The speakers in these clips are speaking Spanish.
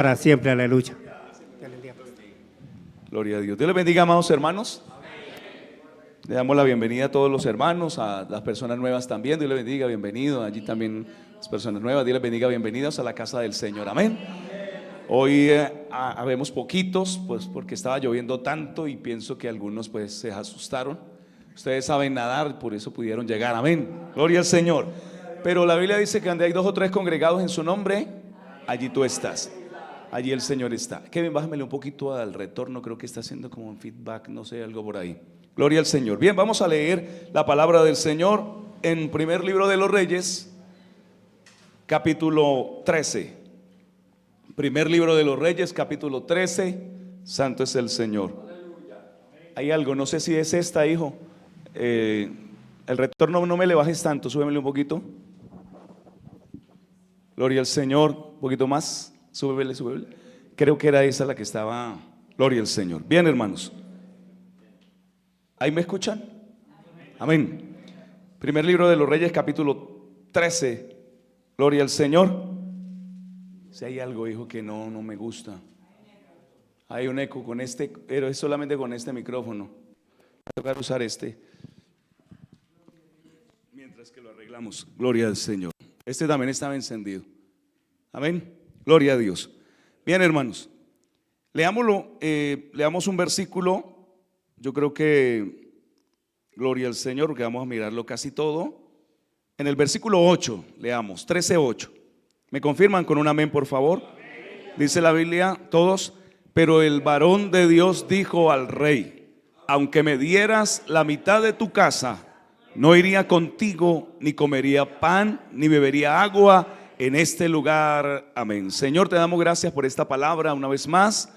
Para siempre, aleluya. Gloria a Dios. Dios les bendiga, amados hermanos. Le damos la bienvenida a todos los hermanos, a las personas nuevas también. Dios les bendiga, bienvenido. Allí también las personas nuevas. Dios les bendiga, bienvenidos a la casa del Señor. Amén. Hoy habemos poquitos, pues porque estaba lloviendo tanto y pienso que algunos pues se asustaron. Ustedes saben nadar, por eso pudieron llegar. Amén. Gloria al Señor. Pero la Biblia dice que donde hay 2 o 3 congregados en su nombre, allí tú estás. Allí el Señor está. Kevin, bájamele un poquito al retorno, creo que está haciendo como un feedback, no sé, algo por ahí. Gloria al Señor. Bien, vamos a leer la palabra del Señor en primer libro de los Reyes, capítulo 13. Primer libro de los Reyes, capítulo 13. Santo es el Señor. Hay algo, no sé si es esta, hijo. El retorno no me le bajes tanto, súbemele un poquito. Gloria al Señor, un poquito más. Súbele. Creo que era esa la que estaba. Gloria al Señor. Bien, hermanos. ¿Ahí me escuchan? Amén. Primer libro de los Reyes, capítulo 13. Gloria al Señor. Si hay algo, hijo, que no me gusta. Hay un eco con este, pero es solamente con este micrófono. Voy a tocar usar este. Mientras que lo arreglamos. Gloria al Señor. Este también estaba encendido. Amén. Gloria a Dios. Bien, hermanos, leamos un versículo. Yo creo que, gloria al Señor, porque vamos a mirarlo casi todo. En el versículo 8, leamos, 13:8. ¿Me confirman con un amén, por favor? Dice la Biblia, todos: pero el varón de Dios dijo al rey: aunque me dieras la mitad de tu casa, no iría contigo, ni comería pan, ni bebería agua en este lugar. Amén. Señor, te damos gracias por esta palabra una vez más.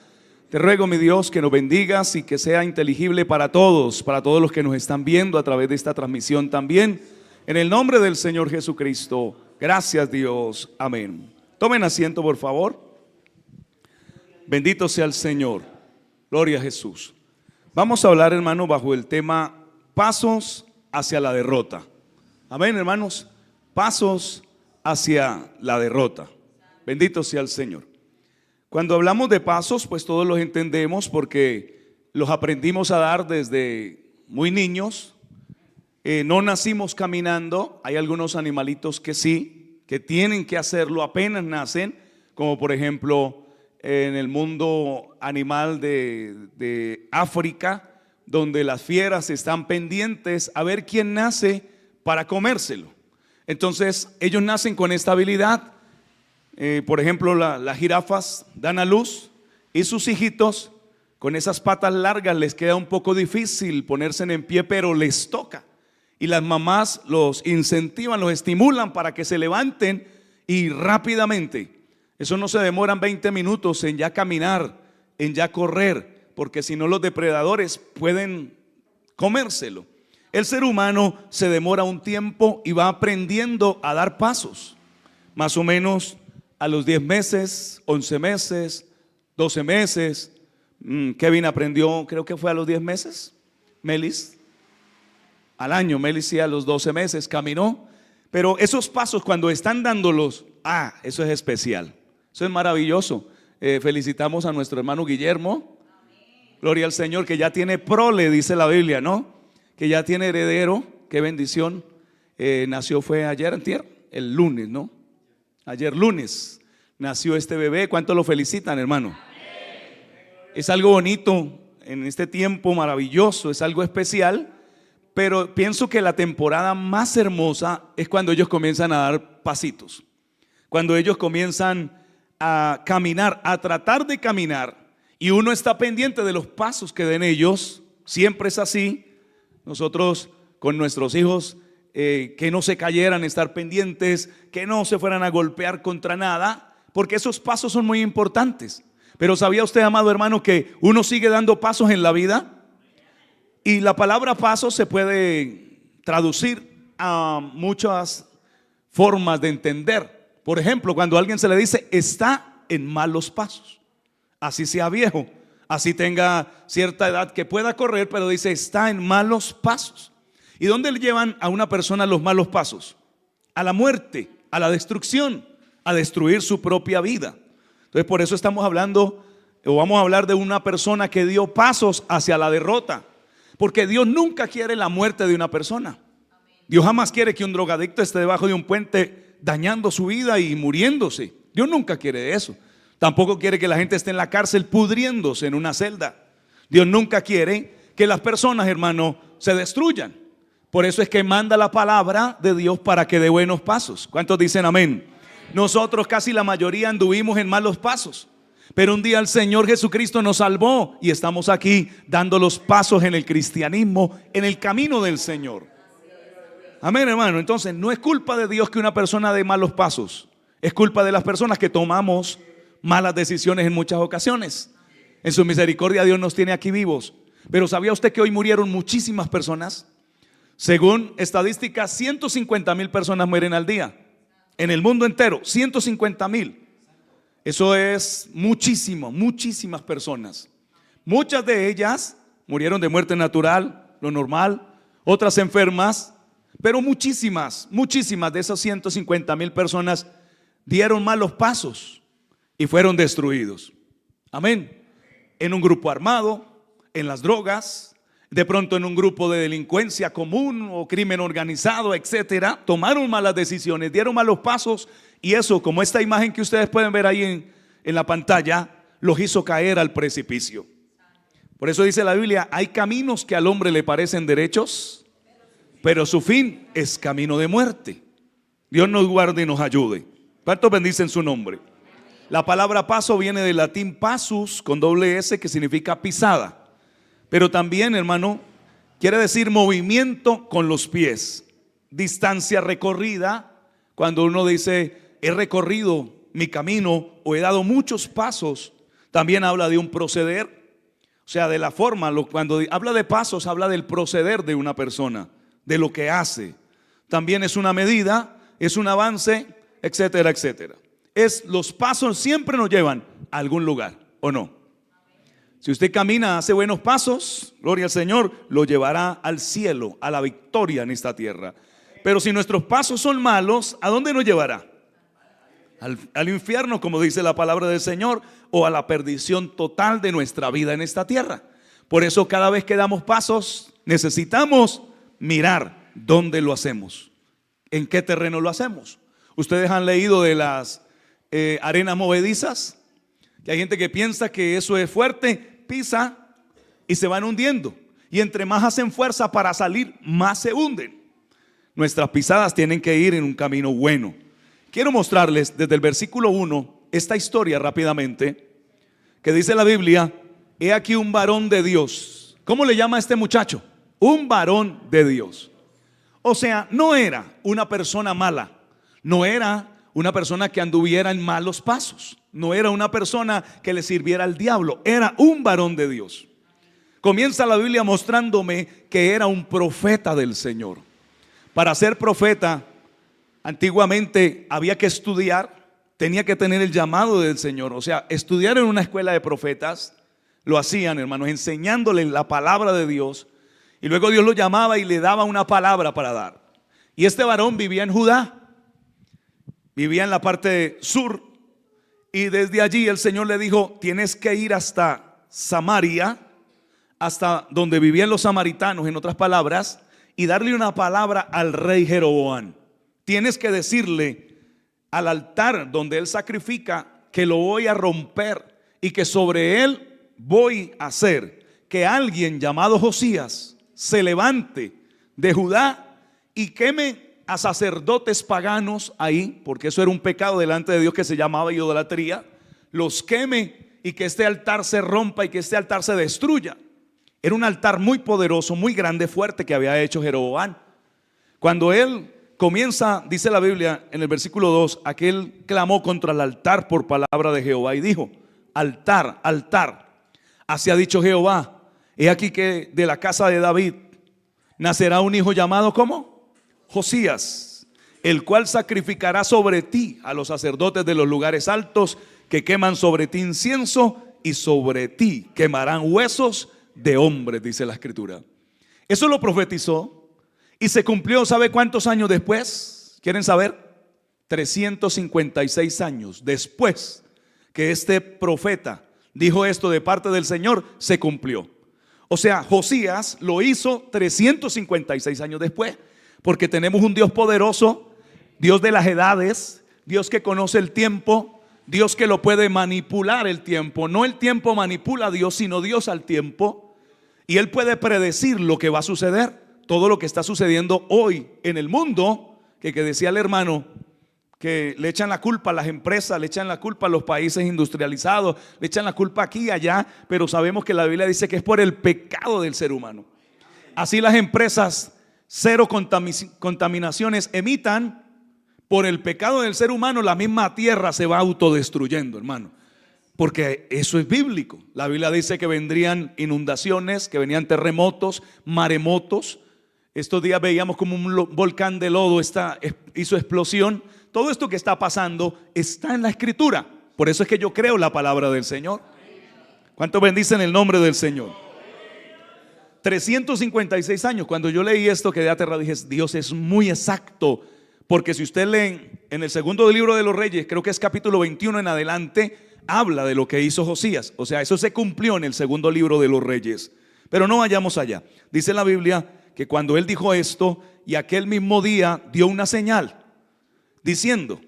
Te ruego, mi Dios, que nos bendigas y que sea inteligible para todos los que nos están viendo a través de esta transmisión también. En el nombre del Señor Jesucristo. Gracias, Dios. Amén. Tomen asiento, por favor. Bendito sea el Señor. Gloria a Jesús. Vamos a hablar, hermano, bajo el tema pasos hacia la derrota. Amén, hermanos. Pasos hacia la derrota. Bendito sea el Señor. Cuando hablamos de pasos, pues todos los entendemos porque los aprendimos a dar desde muy niños. No nacimos caminando. Hay algunos animalitos que sí, que tienen que hacerlo apenas nacen, como por ejemplo en el mundo animal de África, donde las fieras están pendientes a ver quién nace para comérselo. Entonces ellos nacen con esta habilidad. Por ejemplo, las jirafas dan a luz y sus hijitos con esas patas largas les queda un poco difícil ponerse en pie, pero les toca. Y las mamás los incentivan, los estimulan para que se levanten y rápidamente. Eso no se demoran 20 minutos en ya caminar, en ya correr, porque si no los depredadores pueden comérselo. El ser humano se demora un tiempo y va aprendiendo a dar pasos. Más o menos a los 10 meses, 11 meses, 12 meses. Kevin aprendió, creo que fue a los 10 meses. Melis, al año. Melis sí, a los 12 meses caminó. Pero esos pasos cuando están dándolos, eso es especial. Eso es maravilloso. Felicitamos a nuestro hermano Guillermo. Gloria al Señor, que ya tiene prole, dice la Biblia, ¿no? Que ya tiene heredero. Qué bendición. Nació, fue ayer, antier, el lunes, ¿no? Ayer lunes nació este bebé. ¿Cuánto lo felicitan, hermano? Es algo bonito en este tiempo maravilloso, es algo especial. Pero pienso que la temporada más hermosa es cuando ellos comienzan a dar pasitos. Cuando ellos comienzan a caminar, a tratar de caminar, y uno está pendiente de los pasos que den ellos. Siempre es así. Nosotros con nuestros hijos, que no se cayeran, estar pendientes, que no se fueran a golpear contra nada, porque esos pasos son muy importantes. Pero ¿sabía usted, amado hermano, que uno sigue dando pasos en la vida? Y la palabra paso se puede traducir a muchas formas de entender. Por ejemplo, cuando a alguien se le dice está en malos pasos, así sea viejo, así tenga cierta edad que pueda correr, pero dice está en malos pasos. ¿Y dónde le llevan a una persona los malos pasos? A la muerte, a la destrucción, a destruir su propia vida. Entonces por eso estamos hablando, o vamos a hablar de una persona que dio pasos hacia la derrota. Porque Dios nunca quiere la muerte de una persona. Dios jamás quiere que un drogadicto esté debajo de un puente dañando su vida y muriéndose. Dios nunca quiere eso. Tampoco quiere que la gente esté en la cárcel pudriéndose en una celda. Dios nunca quiere que las personas, hermano, se destruyan. Por eso es que manda la palabra de Dios para que dé buenos pasos. ¿Cuántos dicen amén? Nosotros casi la mayoría anduvimos en malos pasos, pero un día el Señor Jesucristo nos salvó y estamos aquí dando los pasos en el cristianismo, en el camino del Señor. Amén, hermano. Entonces no es culpa de Dios que una persona dé malos pasos. Es culpa de las personas que tomamos malas decisiones en muchas ocasiones. En su misericordia Dios nos tiene aquí vivos. Pero ¿sabía usted que hoy murieron muchísimas personas? Según estadísticas, 150,000 personas mueren al día. En el mundo entero, 150,000. Eso es muchísimo, muchísimas personas. Muchas de ellas murieron de muerte natural, lo normal. Otras enfermas. Pero muchísimas de esas 150,000 personas dieron malos pasos y fueron destruidos. Amén. En un grupo armado, en las drogas, de pronto en un grupo de delincuencia común o crimen organizado, etcétera. Tomaron malas decisiones, dieron malos pasos y eso, como esta imagen que ustedes pueden ver ahí en la pantalla, los hizo caer al precipicio. Por eso dice la Biblia, hay caminos que al hombre le parecen derechos, pero su fin es camino de muerte. Dios nos guarde y nos ayude. ¿Cuántos bendicen su nombre? La palabra paso viene del latín passus con doble S, que significa pisada. Pero también, hermano, quiere decir movimiento con los pies. Distancia recorrida. Cuando uno dice he recorrido mi camino o he dado muchos pasos, también habla de un proceder. O sea, de la forma, cuando habla de pasos, habla del proceder de una persona, de lo que hace. También es una medida, es un avance, etcétera, etcétera. Los pasos siempre nos llevan a algún lugar, ¿o no? Si usted camina, hace buenos pasos, gloria al Señor, lo llevará al cielo, a la victoria en esta tierra. Pero si nuestros pasos son malos, ¿a dónde nos llevará? Al infierno, como dice la palabra del Señor, o a la perdición total de nuestra vida en esta tierra. Por eso cada vez que damos pasos, necesitamos mirar dónde lo hacemos, en qué terreno lo hacemos. Ustedes han leído de las arenas movedizas, que hay gente que piensa que eso es fuerte, pisa y se van hundiendo, y entre más hacen fuerza para salir, más se hunden. Nuestras pisadas tienen que ir en un camino bueno. Quiero mostrarles desde el versículo 1 esta historia rápidamente, que dice la Biblia: he aquí un varón de Dios. ¿Cómo le llama a este muchacho? Un varón de Dios. O sea, no era una persona mala, no era una persona que anduviera en malos pasos, no era una persona que le sirviera al diablo, era un varón de Dios. Comienza la Biblia mostrándome que era un profeta del Señor. Para ser profeta, antiguamente había que estudiar, tenía que tener el llamado del Señor. O sea, estudiar en una escuela de profetas, lo hacían, hermanos, enseñándole la palabra de Dios. Y luego Dios lo llamaba y le daba una palabra para dar. Y este varón vivía en Judá. Vivía en la parte sur, y desde allí el Señor le dijo: tienes que ir hasta Samaria, hasta donde vivían los samaritanos, en otras palabras, y darle una palabra al rey Jeroboam. Tienes que decirle al altar donde él sacrifica que lo voy a romper y que sobre él voy a hacer que alguien llamado Josías se levante de Judá y queme a sacerdotes paganos ahí, porque eso era un pecado delante de Dios que se llamaba idolatría. Los queme y que este altar se rompa y que este altar se destruya. Era un altar muy poderoso, muy grande, fuerte, que había hecho Jeroboam. Cuando él comienza, dice la Biblia en el versículo 2, aquel clamó contra el altar por palabra de Jehová y dijo: altar, altar, así ha dicho Jehová, he aquí que de la casa de David nacerá un hijo llamado, ¿cómo? Josías, el cual sacrificará sobre ti a los sacerdotes de los lugares altos, que queman sobre ti incienso, y sobre ti quemarán huesos de hombres, dice la escritura. Eso lo profetizó y se cumplió. ¿Sabe cuántos años después? ¿Quieren saber? 356 años después que este profeta dijo esto de parte del Señor, se cumplió. O sea, Josías lo hizo 356 años después, porque tenemos un Dios poderoso, Dios de las edades, Dios que conoce el tiempo, Dios que lo puede manipular el tiempo. No el tiempo manipula a Dios, sino Dios al tiempo. Y Él puede predecir lo que va a suceder, todo lo que está sucediendo hoy en el mundo, que decía el hermano, que le echan la culpa a las empresas, le echan la culpa a los países industrializados, le echan la culpa aquí y allá, pero sabemos que la Biblia dice que es por el pecado del ser humano. Así las empresas cero contaminaciones emitan, por el pecado del ser humano la misma tierra se va autodestruyendo, hermano. Porque eso es bíblico. La Biblia dice que vendrían inundaciones, que venían terremotos, maremotos. Estos días veíamos como un volcán de lodo hizo explosión. Todo esto que está pasando está en la Escritura. Por eso es que yo creo la palabra del Señor. ¿Cuántos bendicen el nombre del Señor? 356 años. Cuando yo leí esto quedé aterrado. Dije, Dios es muy exacto. Porque si usted lee en el segundo libro de los Reyes, creo que es capítulo 21 en adelante, habla de lo que hizo Josías. O sea, eso se cumplió en el segundo libro de los Reyes. Pero no vayamos allá. Dice la Biblia que cuando él dijo esto, y aquel mismo día dio una señal, diciendo: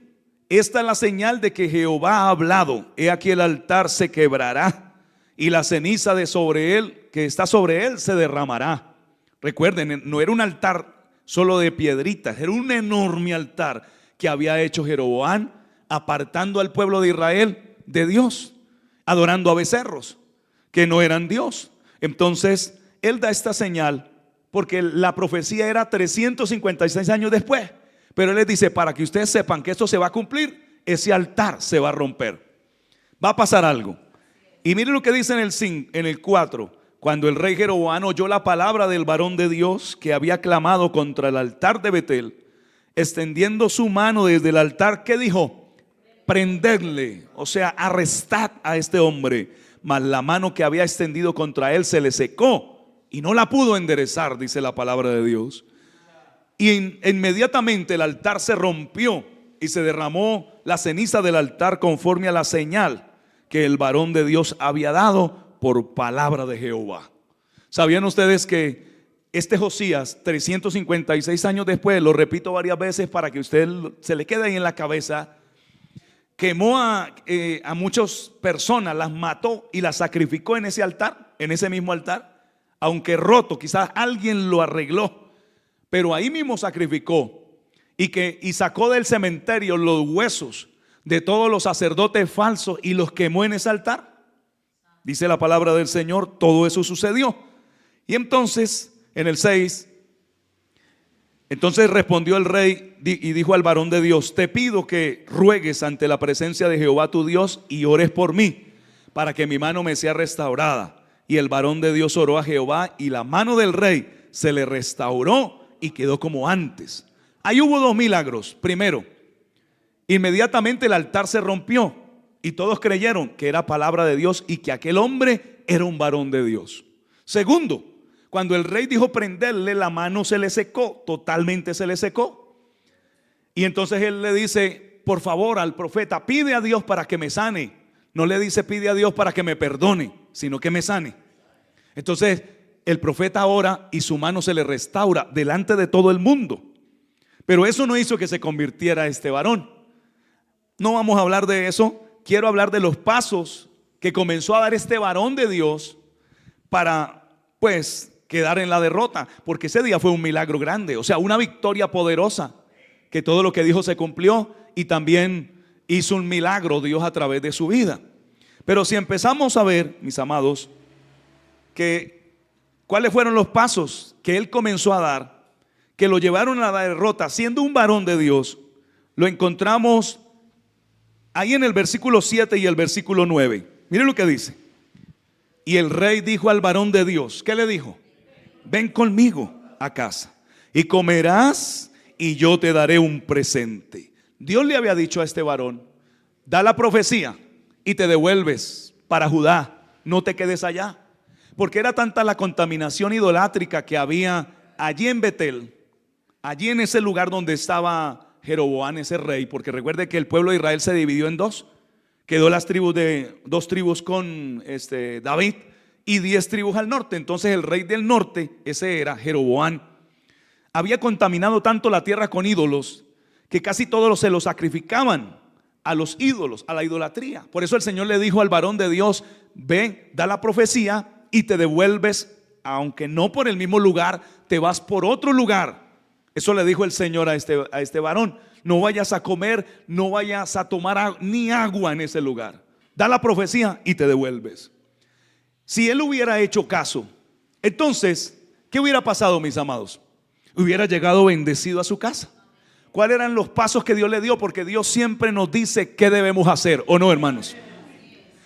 esta es la señal de que Jehová ha hablado. He aquí el altar se quebrará, y la ceniza de sobre él, que está sobre él, se derramará. Recuerden, no era un altar solo de piedritas, era un enorme altar que había hecho Jeroboam, apartando al pueblo de Israel de Dios, adorando a becerros que no eran Dios. Entonces él da esta señal porque la profecía era 356 años después, pero él les dice: para que ustedes sepan que esto se va a cumplir, ese altar se va a romper, va a pasar algo. Y miren lo que dice en el 4: cuando el rey Jeroboam oyó la palabra del varón de Dios que había clamado contra el altar de Betel, extendiendo su mano desde el altar, ¿qué dijo? Prenderle, o sea, arrestad a este hombre. Mas la mano que había extendido contra él se le secó y no la pudo enderezar, dice la palabra de Dios. Y inmediatamente el altar se rompió y se derramó la ceniza del altar conforme a la señal que el varón de Dios había dado por palabra de Jehová. ¿Sabían ustedes que este Josías, 356 años después, lo repito varias veces para que usted se le quede ahí en la cabeza, quemó a muchas personas, las mató y las sacrificó en ese altar, en ese mismo altar, aunque roto, quizás alguien lo arregló, pero ahí mismo sacrificó y sacó del cementerio los huesos de todos los sacerdotes falsos y los quemó en ese altar. Dice la palabra del Señor, todo eso sucedió. Y entonces, en el 6, entonces respondió el rey y dijo al varón de Dios: te pido que ruegues ante la presencia de Jehová tu Dios y ores por mí, para que mi mano me sea restaurada. Y el varón de Dios oró a Jehová, y la mano del rey se le restauró y quedó como antes. Ahí hubo dos milagros. Primero, inmediatamente el altar se rompió y todos creyeron que era palabra de Dios y que aquel hombre era un varón de Dios. Segundo, cuando el rey dijo prenderle, la mano se le secó, totalmente se le secó. Y entonces él le dice, por favor, al profeta: pide a Dios para que me sane. No le dice pide a Dios para que me perdone, sino que me sane. Entonces el profeta ora y su mano se le restaura delante de todo el mundo. Pero eso no hizo que se convirtiera este varón. No vamos a hablar de eso. Quiero hablar de los pasos que comenzó a dar este varón de Dios para, pues, quedar en la derrota. Porque ese día fue un milagro grande, o sea, una victoria poderosa, que todo lo que dijo se cumplió, y también hizo un milagro Dios a través de su vida. Pero si empezamos a ver, mis amados, que cuáles fueron los pasos que él comenzó a dar, que lo llevaron a la derrota siendo un varón de Dios, lo encontramos ahí en el versículo 7 y el versículo 9. Miren lo que dice: y el rey dijo al varón de Dios, ¿qué le dijo? Ven conmigo a casa y comerás y yo te daré un presente. Dios le había dicho a este varón: da la profecía y te devuelves para Judá, no te quedes allá. Porque era tanta la contaminación idolátrica que había allí en Betel, allí en ese lugar donde estaba Jeroboam, ese rey. Porque recuerde que el pueblo de Israel se dividió en dos. Quedó las tribus de 2 tribus con David y 10 tribus al norte. Entonces el rey del norte, ese era Jeroboam, había contaminado tanto la tierra con ídolos que casi todos se los sacrificaban a los ídolos, a la idolatría. Por eso el Señor le dijo al varón de Dios: ve, da la profecía y te devuelves, aunque no por el mismo lugar, te vas por otro lugar. Eso le dijo el Señor a este varón: no vayas a comer, no vayas a tomar ni agua en ese lugar. Da la profecía y te devuelves. Si él hubiera hecho caso, entonces, ¿qué hubiera pasado, mis amados? Hubiera llegado bendecido a su casa. ¿Cuáles eran los pasos que Dios le dio? Porque Dios siempre nos dice qué debemos hacer, ¿o no, hermanos?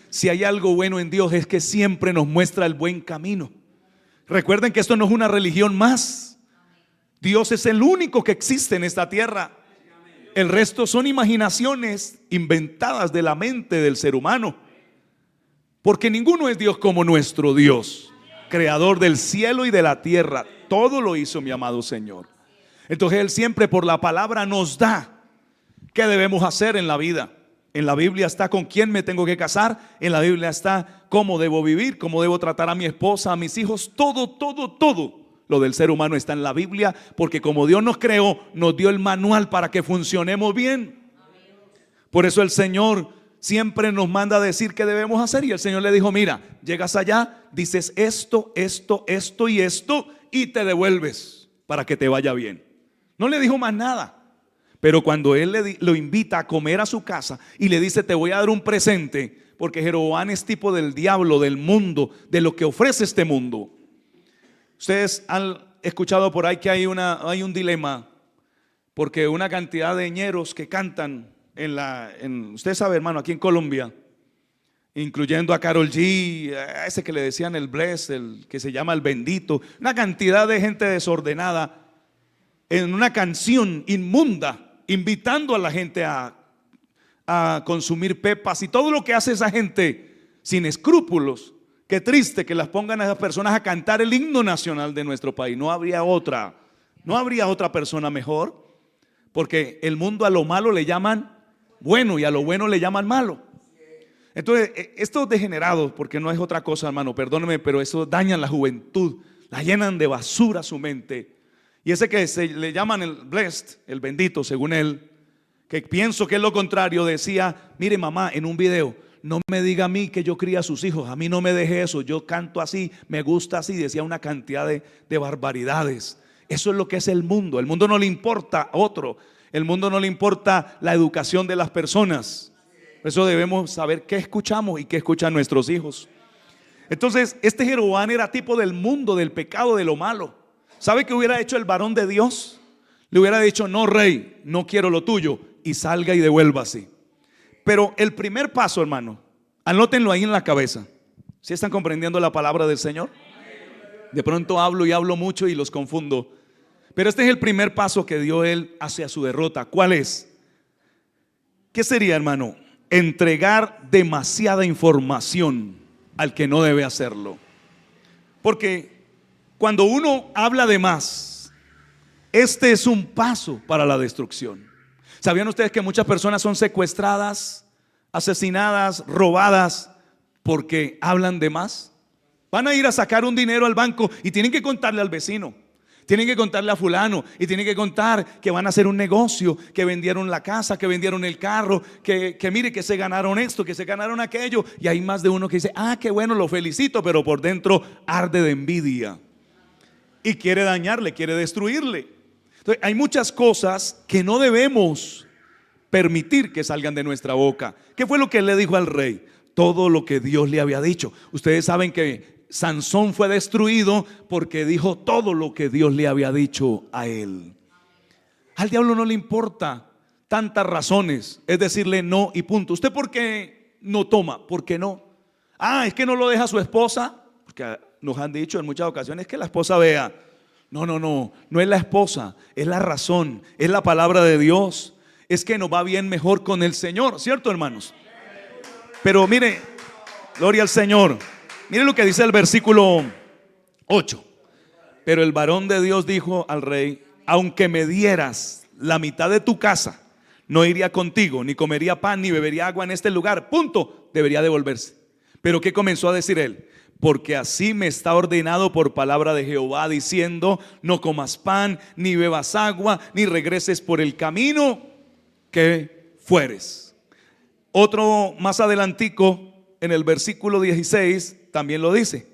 Si hay algo bueno en Dios, es que siempre nos muestra el buen camino. Recuerden que esto no es una religión más. Dios es el único que existe en esta tierra. El resto son imaginaciones inventadas de la mente del ser humano. Porque ninguno es Dios como nuestro Dios, creador del cielo y de la tierra. Todo lo hizo mi amado Señor. Entonces Él siempre por la palabra nos da qué debemos hacer en la vida. En la Biblia está con quién me tengo que casar. En la Biblia está cómo debo vivir, cómo debo tratar a mi esposa, a mis hijos. Todo lo del ser humano está en la Biblia. Porque como Dios nos creó, nos dio el manual para que funcionemos bien. Por eso el Señor siempre nos manda a decir qué debemos hacer. Y el Señor le dijo: mira, llegas allá, dices esto y esto, y te devuelves para que te vaya bien. No le dijo más nada. Pero cuando él lo invita a comer a su casa y le dice: te voy a dar un presente, porque Jeroboam es tipo del diablo, del mundo, de lo que ofrece este mundo. Ustedes han escuchado por ahí que hay un dilema, porque una cantidad de ñeros que cantan usted sabe, hermano, aquí en Colombia, incluyendo a Karol G, a ese que le decían el Bless, el que se llama el Bendito, una cantidad de gente desordenada en una canción inmunda, invitando a la gente a consumir pepas y todo lo que hace esa gente sin escrúpulos. Qué triste que las pongan a esas personas a cantar el himno nacional de nuestro país. No habría otra persona mejor, porque el mundo a lo malo le llaman bueno y a lo bueno le llaman malo. Entonces estos degenerados, porque no es otra cosa, hermano, perdóneme, pero eso dañan la juventud, la llenan de basura su mente. Y ese que se le llaman el blessed, el bendito según él, que pienso que es lo contrario, decía: mire mamá, en un video, no me diga a mí que yo cría a sus hijos, a mí no me deje eso, yo canto así, me gusta así. Decía una cantidad de barbaridades. Eso es lo que es el mundo. El mundo no le importa otro, el mundo no le importa la educación de las personas. Por eso debemos saber qué escuchamos y qué escuchan nuestros hijos. Entonces este Jeroboam era tipo del mundo, del pecado, de lo malo. ¿Sabe qué hubiera hecho el varón de Dios? Le hubiera dicho: no, rey, no quiero lo tuyo, y salga y devuélvase. Pero el primer paso, hermano, anótenlo ahí en la cabeza. ¿Sí están comprendiendo la palabra del Señor? De pronto hablo y hablo mucho y los confundo. Pero este es el primer paso que dio él hacia su derrota. ¿Cuál es? ¿Qué sería, hermano? Entregar demasiada información al que no debe hacerlo. Porque cuando uno habla de más, este es un paso para la destrucción. ¿Sabían ustedes que muchas personas son secuestradas, asesinadas, robadas porque hablan de más? Van a ir a sacar un dinero al banco y tienen que contarle al vecino, tienen que contarle a fulano, y tienen que contar que van a hacer un negocio, que vendieron la casa, que vendieron el carro, que mire que se ganaron esto, que se ganaron aquello. Y hay más de uno que dice: ah, qué bueno, lo felicito, pero por dentro arde de envidia y quiere dañarle, quiere destruirle. Entonces, hay muchas cosas que no debemos permitir que salgan de nuestra boca. ¿Qué fue lo que él le dijo al rey? Todo lo que Dios le había dicho. Ustedes saben que Sansón fue destruido porque dijo todo lo que Dios le había dicho a él. Al diablo no le importa tantas razones, es decirle no y punto. ¿Usted por qué no toma? ¿Por qué no? Ah, es que no lo deja su esposa, porque nos han dicho en muchas ocasiones que la esposa vea. No es la esposa, es la razón, es la palabra de Dios. Es que nos va bien mejor con el Señor, ¿cierto, hermanos? Pero mire, gloria al Señor. Mire lo que dice el versículo 8. Pero el varón de Dios dijo al rey: aunque me dieras la mitad de tu casa, no iría contigo, ni comería pan, ni bebería agua en este lugar. Punto. Debería devolverse. Pero ¿qué comenzó a decir él? Porque así me está ordenado por palabra de Jehová, diciendo: no comas pan, ni bebas agua, ni regreses por el camino que fueres. Otro más adelantico, en el versículo 16, también lo dice.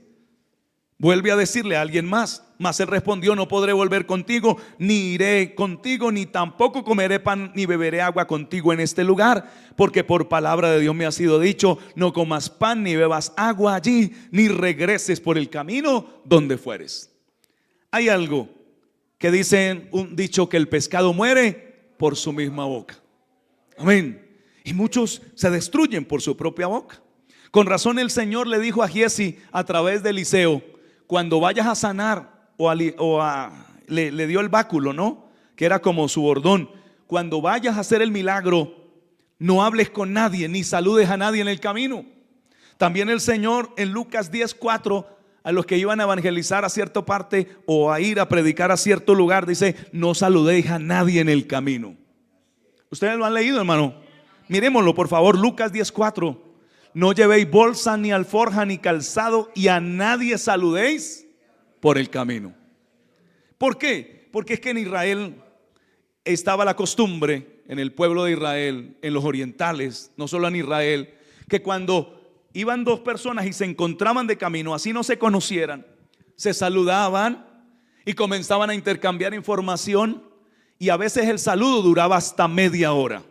Vuelve a decirle a alguien más. Mas él respondió: no podré volver contigo, ni iré contigo, ni tampoco comeré pan, ni beberé agua contigo en este lugar, porque por palabra de Dios me ha sido dicho: no comas pan, ni bebas agua allí, ni regreses por el camino donde fueres. Hay algo que dice un dicho, que el pescado muere por su misma boca. Amén. Y muchos se destruyen por su propia boca. Con razón el Señor le dijo a Giesi a través de Eliseo: cuando vayas a sanar, le dio el báculo, ¿no? Que era como su bordón. Cuando vayas a hacer el milagro, no hables con nadie, ni saludes a nadie en el camino. También el Señor en Lucas 10:4, a los que iban a evangelizar a cierta parte o a ir a predicar a cierto lugar, dice: no saludéis a nadie en el camino. ¿Ustedes lo han leído, hermano? Miremoslo, por favor. Lucas 10:4. No llevéis bolsa, ni alforja, ni calzado, y a nadie saludéis por el camino. ¿Por qué? Porque es que en Israel estaba la costumbre, en el pueblo de Israel, en los orientales, no solo en Israel, que cuando iban dos personas y se encontraban de camino, así no se conocieran, se saludaban y comenzaban a intercambiar información, y a veces el saludo duraba hasta media hora.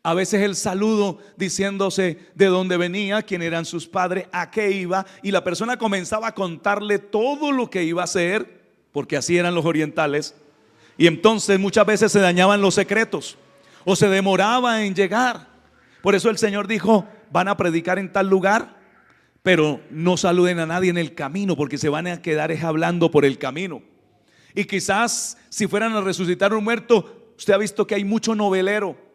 A veces el saludo diciéndose de dónde venía, quién eran sus padres, a qué iba, y la persona comenzaba a contarle todo lo que iba a hacer, porque así eran los orientales. Y entonces muchas veces se dañaban los secretos o se demoraba en llegar. Por eso el Señor dijo: van a predicar en tal lugar, pero no saluden a nadie en el camino, porque se van a quedar hablando por el camino. Y quizás si fueran a resucitar un muerto, usted ha visto que hay mucho novelero.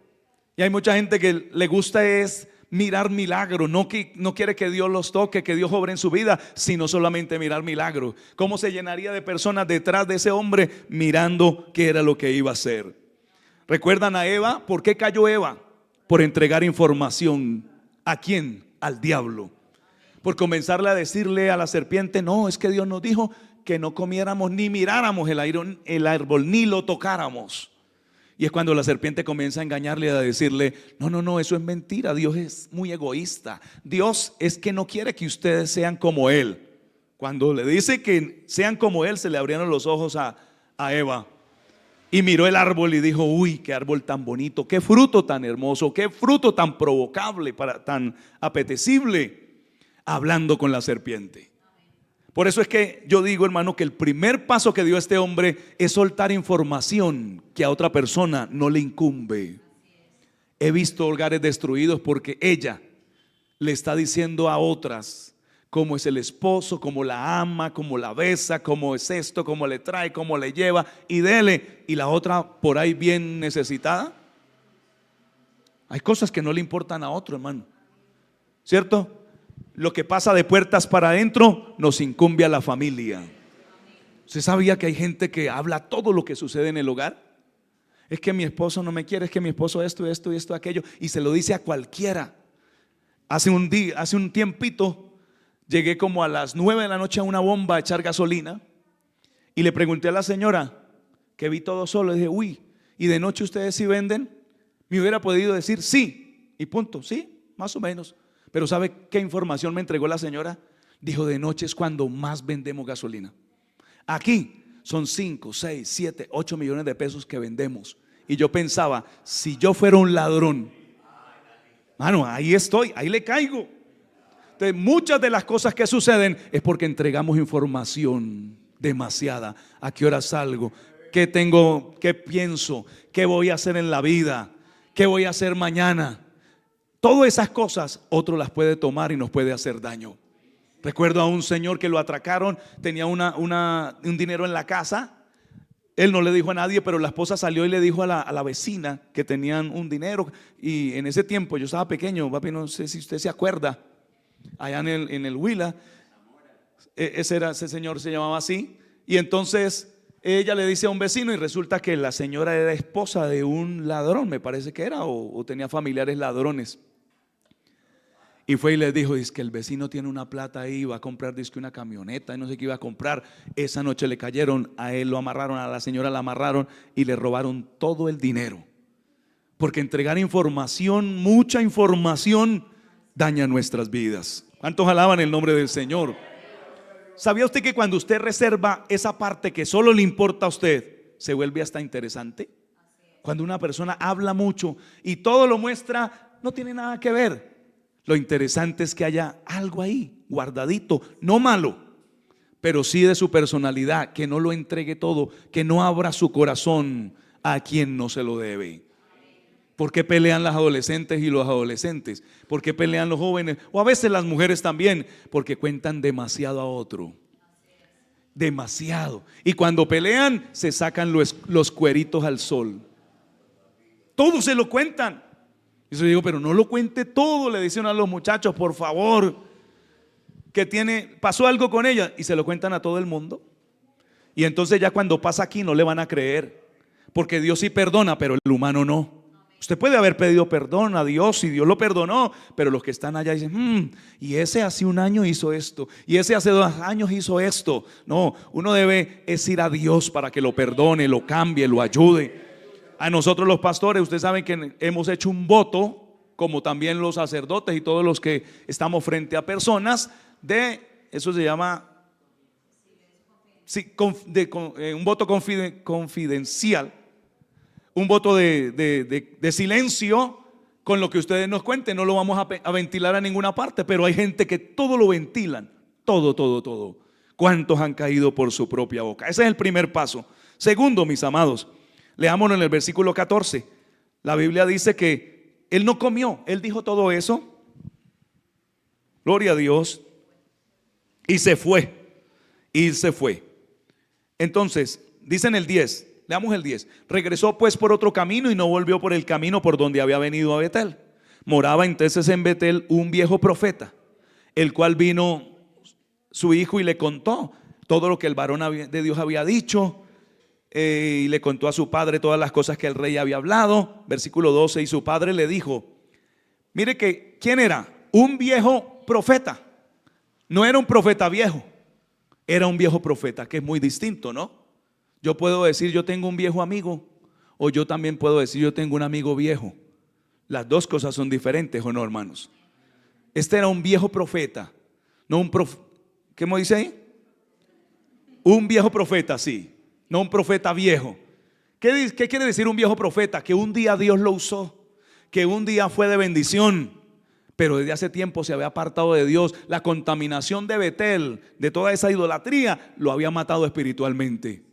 Y hay mucha gente que le gusta es mirar milagros, no quiere que Dios los toque, que Dios obre en su vida, sino solamente mirar milagros. ¿Cómo se llenaría de personas detrás de ese hombre mirando qué era lo que iba a hacer? ¿Recuerdan a Eva? ¿Por qué cayó Eva? Por entregar información. ¿A quién? Al diablo. Por comenzarle a decirle a la serpiente: no, es que Dios nos dijo que no comiéramos ni miráramos el árbol, ni lo tocáramos. Y es cuando la serpiente comienza a engañarle, a decirle: no, eso es mentira, Dios es muy egoísta, Dios es que no quiere que ustedes sean como Él. Cuando le dice que sean como Él, se le abrieron los ojos a Eva, y miró el árbol y dijo: uy, qué árbol tan bonito, qué fruto tan hermoso, qué fruto tan provocable, tan apetecible, hablando con la serpiente. Por eso es que yo digo, hermano, que el primer paso que dio este hombre es soltar información que a otra persona no le incumbe. He visto hogares destruidos porque ella le está diciendo a otras cómo es el esposo, cómo la ama, cómo la besa, cómo es esto, cómo le trae, cómo le lleva, y dele, y la otra por ahí bien necesitada. Hay cosas que no le importan a otro, hermano, ¿cierto? Lo que pasa de puertas para adentro nos incumbe a la familia. ¿Usted sabía que hay gente que habla todo lo que sucede en el hogar? Es que mi esposo no me quiere, es que mi esposo esto, aquello, y se lo dice a cualquiera. Hace un tiempito, llegué como a las 9 de la noche a una bomba a echar gasolina, y le pregunté a la señora, que vi todo solo, le dije: uy, ¿y de noche ustedes sí venden? Me hubiera podido decir sí, y punto, sí, más o menos. Pero ¿sabe qué información me entregó la señora? Dijo: de noche es cuando más vendemos gasolina. Aquí son 5, 6, 7, 8 millones de pesos que vendemos. Y yo pensaba, si yo fuera un ladrón, mano, ahí estoy, ahí le caigo. Entonces, muchas de las cosas que suceden es porque entregamos información demasiada. ¿A qué hora salgo? ¿Qué tengo? ¿Qué pienso? ¿Qué voy a hacer en la vida? ¿Qué voy a hacer mañana? Todas esas cosas otro las puede tomar y nos puede hacer daño. Recuerdo a un señor que lo atracaron, tenía un dinero en la casa. Él no le dijo a nadie, pero la esposa salió y le dijo a la vecina que tenían un dinero. Y en ese tiempo yo estaba pequeño, papi, no sé si usted se acuerda, allá en el Huila, ese señor se llamaba así. Y entonces ella le dice a un vecino y resulta que la señora era esposa de un ladrón, me parece que era, o tenía familiares ladrones. Y fue y les dijo, dice que el vecino tiene una plata ahí, va a comprar, dice que una camioneta, y no sé qué iba a comprar. Esa noche le cayeron, a él lo amarraron, a la señora la amarraron y le robaron todo el dinero. Porque entregar información, mucha información, daña nuestras vidas. ¿Cuántos alaban el nombre del Señor? ¿Sabía usted que cuando usted reserva esa parte que solo le importa a usted, se vuelve hasta interesante? Cuando una persona habla mucho y todo lo muestra, no tiene nada que ver. Lo interesante es que haya algo ahí, guardadito, no malo, pero sí de su personalidad, que no lo entregue todo, que no abra su corazón a quien no se lo debe. ¿Por qué pelean las adolescentes y los adolescentes? ¿Por qué pelean los jóvenes? O a veces las mujeres también, porque cuentan demasiado a otro. Demasiado. Y cuando pelean, se sacan los cueritos al sol. Todos se lo cuentan. Y yo digo, pero no lo cuente todo, le dicen a los muchachos, por favor, que pasó algo con ella, y se lo cuentan a todo el mundo. Y entonces ya cuando pasa aquí no le van a creer, porque Dios sí perdona, pero el humano no. Usted puede haber pedido perdón a Dios y Dios lo perdonó, pero los que están allá dicen, y ese hace un año hizo esto, y ese hace 2 años hizo esto. No, uno debe ir a Dios para que lo perdone, lo cambie, lo ayude. A nosotros los pastores, ustedes saben que hemos hecho un voto, como también los sacerdotes y todos los que estamos frente a personas, eso se llama un voto confidencial, un voto de silencio con lo que ustedes nos cuenten. No lo vamos a ventilar a ninguna parte, pero hay gente que todo lo ventilan, todo. ¿Cuántos han caído por su propia boca? Ese es el primer paso. Segundo, mis amados, leámoslo en el versículo 14. La Biblia dice que él no comió, él dijo todo eso, gloria a Dios, y se fue. Entonces, dice en el 10, leamos el 10. Regresó pues por otro camino y no volvió por el camino por donde había venido a Betel. Moraba entonces en Betel un viejo profeta, el cual vino su hijo y le contó todo lo que el varón de Dios había dicho. Y le contó a su padre todas las cosas que el rey había hablado. Versículo 12, y su padre le dijo, mire que, ¿quién era? Un viejo profeta. No era un profeta viejo, era un viejo profeta, que es muy distinto, ¿no? Yo puedo decir yo tengo un viejo amigo, o yo también puedo decir yo tengo un amigo viejo. Las dos cosas son diferentes, ¿o no, hermanos? Este era un viejo profeta, no un ¿qué me dice ahí? Un viejo profeta, sí. No un profeta viejo. ¿Qué quiere decir un viejo profeta? Que un día Dios lo usó, que un día fue de bendición, pero desde hace tiempo se había apartado de Dios. La contaminación de Betel, de toda esa idolatría, lo había matado espiritualmente.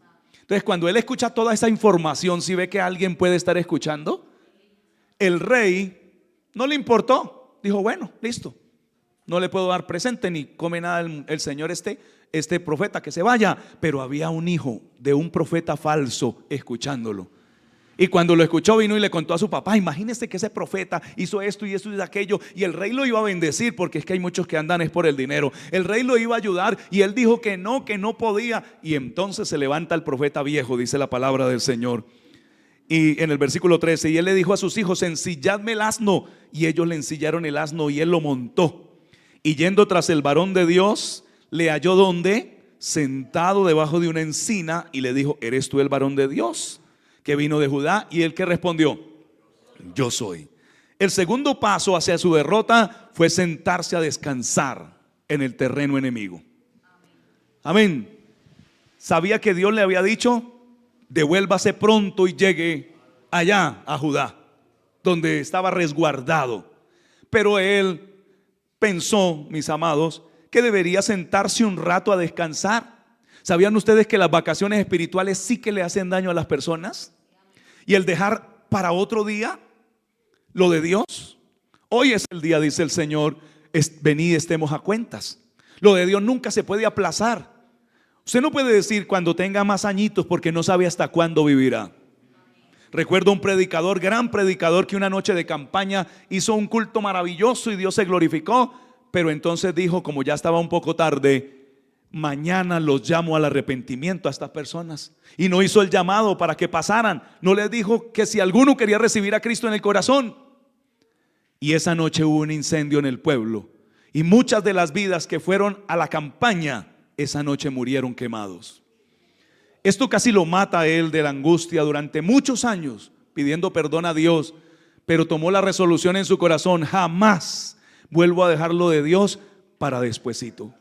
Entonces, cuando él escucha toda esa información, si ve que alguien puede estar escuchando, el rey no le importó. Dijo, bueno, listo, no le puedo dar presente ni come nada el señor este profeta, que se vaya. Pero había un hijo de un profeta falso escuchándolo. Y cuando lo escuchó, vino y le contó a su papá. Imagínese que ese profeta hizo esto y esto y aquello, y el rey lo iba a bendecir, porque es que hay muchos que andan es por el dinero. El rey lo iba a ayudar y él dijo que no podía. Y entonces se levanta el profeta viejo, dice la palabra del Señor. Y en el versículo 13, y él le dijo a sus hijos, ensilladme el asno. Y ellos le ensillaron el asno y él lo montó. Y yendo tras el varón de Dios, le halló donde, sentado debajo de una encina, y le dijo, ¿eres tú el varón de Dios que vino de Judá? Y él que respondió, yo soy. El segundo paso hacia su derrota fue sentarse a descansar en el terreno enemigo. Amén. Sabía que Dios le había dicho, devuélvase pronto y llegue allá a Judá, donde estaba resguardado. Pero él pensó, mis amados, que debería sentarse un rato a descansar. ¿Sabían ustedes que las vacaciones espirituales sí que le hacen daño a las personas? Y el dejar para otro día lo de Dios. Hoy es el día, dice el Señor, venid, estemos a cuentas. Lo de Dios nunca se puede aplazar. Usted no puede decir cuando tenga más añitos, porque no sabe hasta cuándo vivirá. Recuerdo un predicador, gran predicador, que una noche de campaña hizo un culto maravilloso y Dios se glorificó. Pero entonces dijo, como ya estaba un poco tarde, mañana los llamo al arrepentimiento a estas personas. Y no hizo el llamado para que pasaran. No les dijo que si alguno quería recibir a Cristo en el corazón. Y esa noche hubo un incendio en el pueblo. Y muchas de las vidas que fueron a la campaña, esa noche murieron quemados. Esto casi lo mata a él de la angustia durante muchos años, pidiendo perdón a Dios. Pero tomó la resolución en su corazón: jamás vuelvo a dejarlo de Dios para despuesito.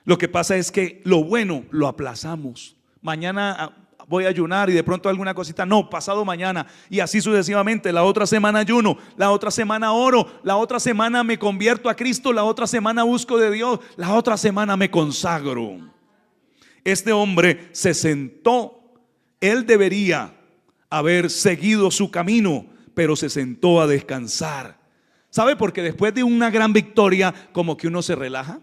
Lo que pasa es que lo bueno lo aplazamos. Mañana voy a ayunar y de pronto alguna cosita, no, pasado mañana, y así sucesivamente. La otra semana ayuno, la otra semana oro, la otra semana me convierto a Cristo, la otra semana busco de Dios, la otra semana me consagro. Este hombre se sentó. Él debería haber seguido su camino, pero se sentó a descansar. ¿Sabe? Porque después de una gran victoria, como que uno se relaja.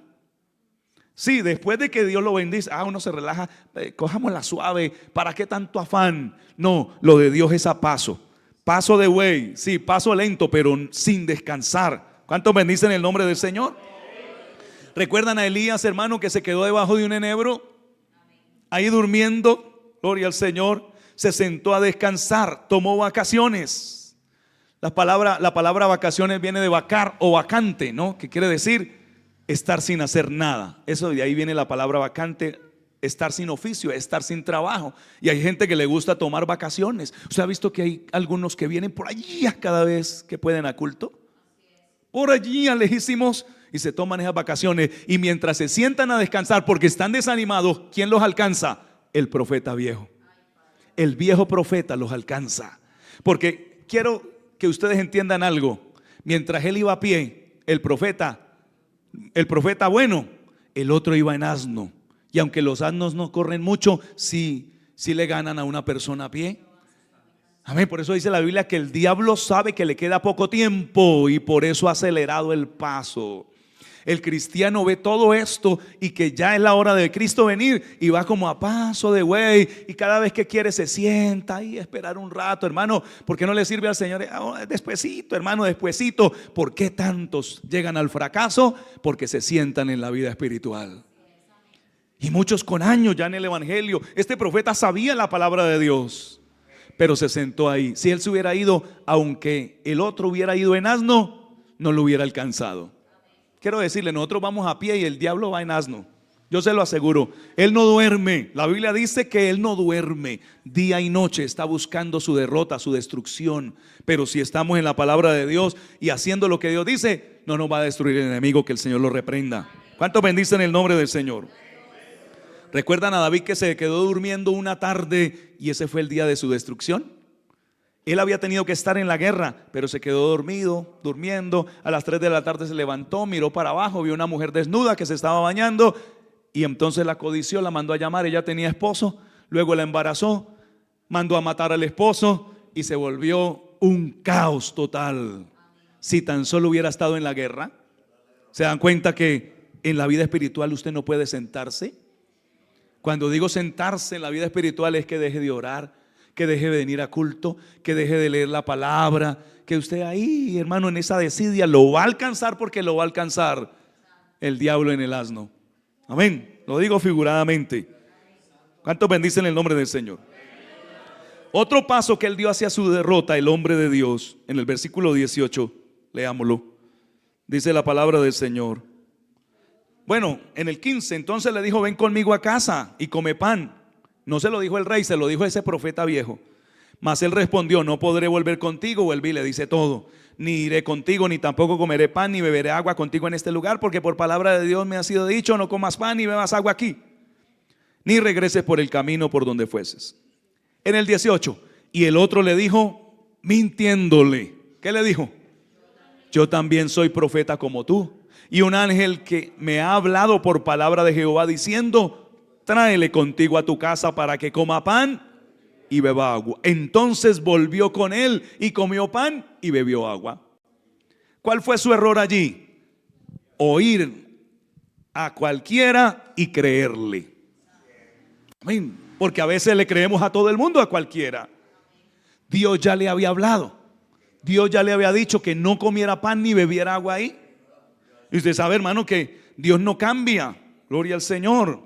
Sí, después de que Dios lo bendice, uno se relaja, cojámosla suave, ¿para qué tanto afán? No, lo de Dios es a paso, paso de buey, sí, paso lento, pero sin descansar. ¿Cuántos bendicen el nombre del Señor? ¿Recuerdan a Elías, hermano, que se quedó debajo de un enebro? Ahí durmiendo, gloria al Señor. Se sentó a descansar, tomó vacaciones. La palabra vacaciones viene de vacar o vacante, ¿no? Que quiere decir estar sin hacer nada. Eso, de ahí viene la palabra vacante, estar sin oficio, estar sin trabajo. Y hay gente que le gusta tomar vacaciones. ¿Usted ha visto que hay algunos que vienen por allí a cada vez que pueden a culto? Por allí a lejísimos, y se toman esas vacaciones. Y mientras se sientan a descansar porque están desanimados, ¿quién los alcanza? El profeta viejo. El viejo profeta los alcanza. Porque quiero que ustedes entiendan algo. Mientras él iba a pie, el profeta bueno, el otro iba en asno. Y aunque los asnos no corren mucho, sí le ganan a una persona a pie. Amén. Por eso dice la Biblia que el diablo sabe que le queda poco tiempo y por eso ha acelerado el paso. El cristiano ve todo esto y que ya es la hora de Cristo venir y va como a paso de buey, y cada vez que quiere se sienta y esperar un rato, hermano. ¿Por qué no le sirve al Señor? Despuesito, hermano, despuesito. ¿Por qué tantos llegan al fracaso? Porque se sientan en la vida espiritual. Y muchos con años ya en el evangelio. Este profeta sabía la palabra de Dios, pero se sentó ahí. Si él se hubiera ido, aunque el otro hubiera ido en asno, no lo hubiera alcanzado. Quiero decirle, nosotros vamos a pie y el diablo va en asno. Yo se lo aseguro. Él no duerme. La Biblia dice que él no duerme. Día y noche está buscando su derrota, su destrucción. Pero si estamos en la palabra de Dios y haciendo lo que Dios dice, no nos va a destruir el enemigo, que el Señor lo reprenda. ¿Cuántos bendicen el nombre del Señor? ¿Recuerdan a David que se quedó durmiendo una tarde y ese fue el día de su destrucción? Él había tenido que estar en la guerra, pero se quedó dormido, durmiendo. A las 3 de la tarde se levantó, miró para abajo, vio una mujer desnuda que se estaba bañando y entonces la codició, la mandó a llamar. Ella tenía esposo, luego la embarazó, mandó a matar al esposo y se volvió un caos total. Si tan solo hubiera estado en la guerra. ¿Se dan cuenta que en la vida espiritual usted no puede sentarse? Cuando digo sentarse en la vida espiritual es que deje de orar, que deje de venir a culto, que deje de leer la palabra, que usted ahí, hermano, en esa desidia lo va a alcanzar, porque lo va a alcanzar el diablo en el asno. Amén. Lo digo figuradamente. ¿Cuántos bendicen el nombre del Señor? Otro paso que él dio hacia su derrota, el hombre de Dios, en el versículo 18, leámoslo. Dice la palabra del Señor. Bueno, en el 15, entonces le dijo: ven conmigo a casa y come pan. No se lo dijo el rey, se lo dijo ese profeta viejo. Mas él respondió: no podré volver contigo. Vuelve y le dice todo: ni iré contigo, ni tampoco comeré pan, ni beberé agua contigo en este lugar, porque por palabra de Dios me ha sido dicho: no comas pan ni bebas agua aquí, ni regreses por el camino por donde fueses. En el 18, y el otro le dijo, mintiéndole, ¿qué le dijo? Yo también soy profeta como tú, y un ángel que me ha hablado por palabra de Jehová diciendo: tráele contigo a tu casa para que coma pan y beba agua. Entonces volvió con él y comió pan y bebió agua. ¿Cuál fue su error allí? Oír a cualquiera y creerle. Amén. Porque a veces le creemos a todo el mundo, a cualquiera. Dios ya le había hablado. Dios ya le había dicho que no comiera pan ni bebiera agua ahí. Y usted sabe, hermano, que Dios no cambia. Gloria al Señor.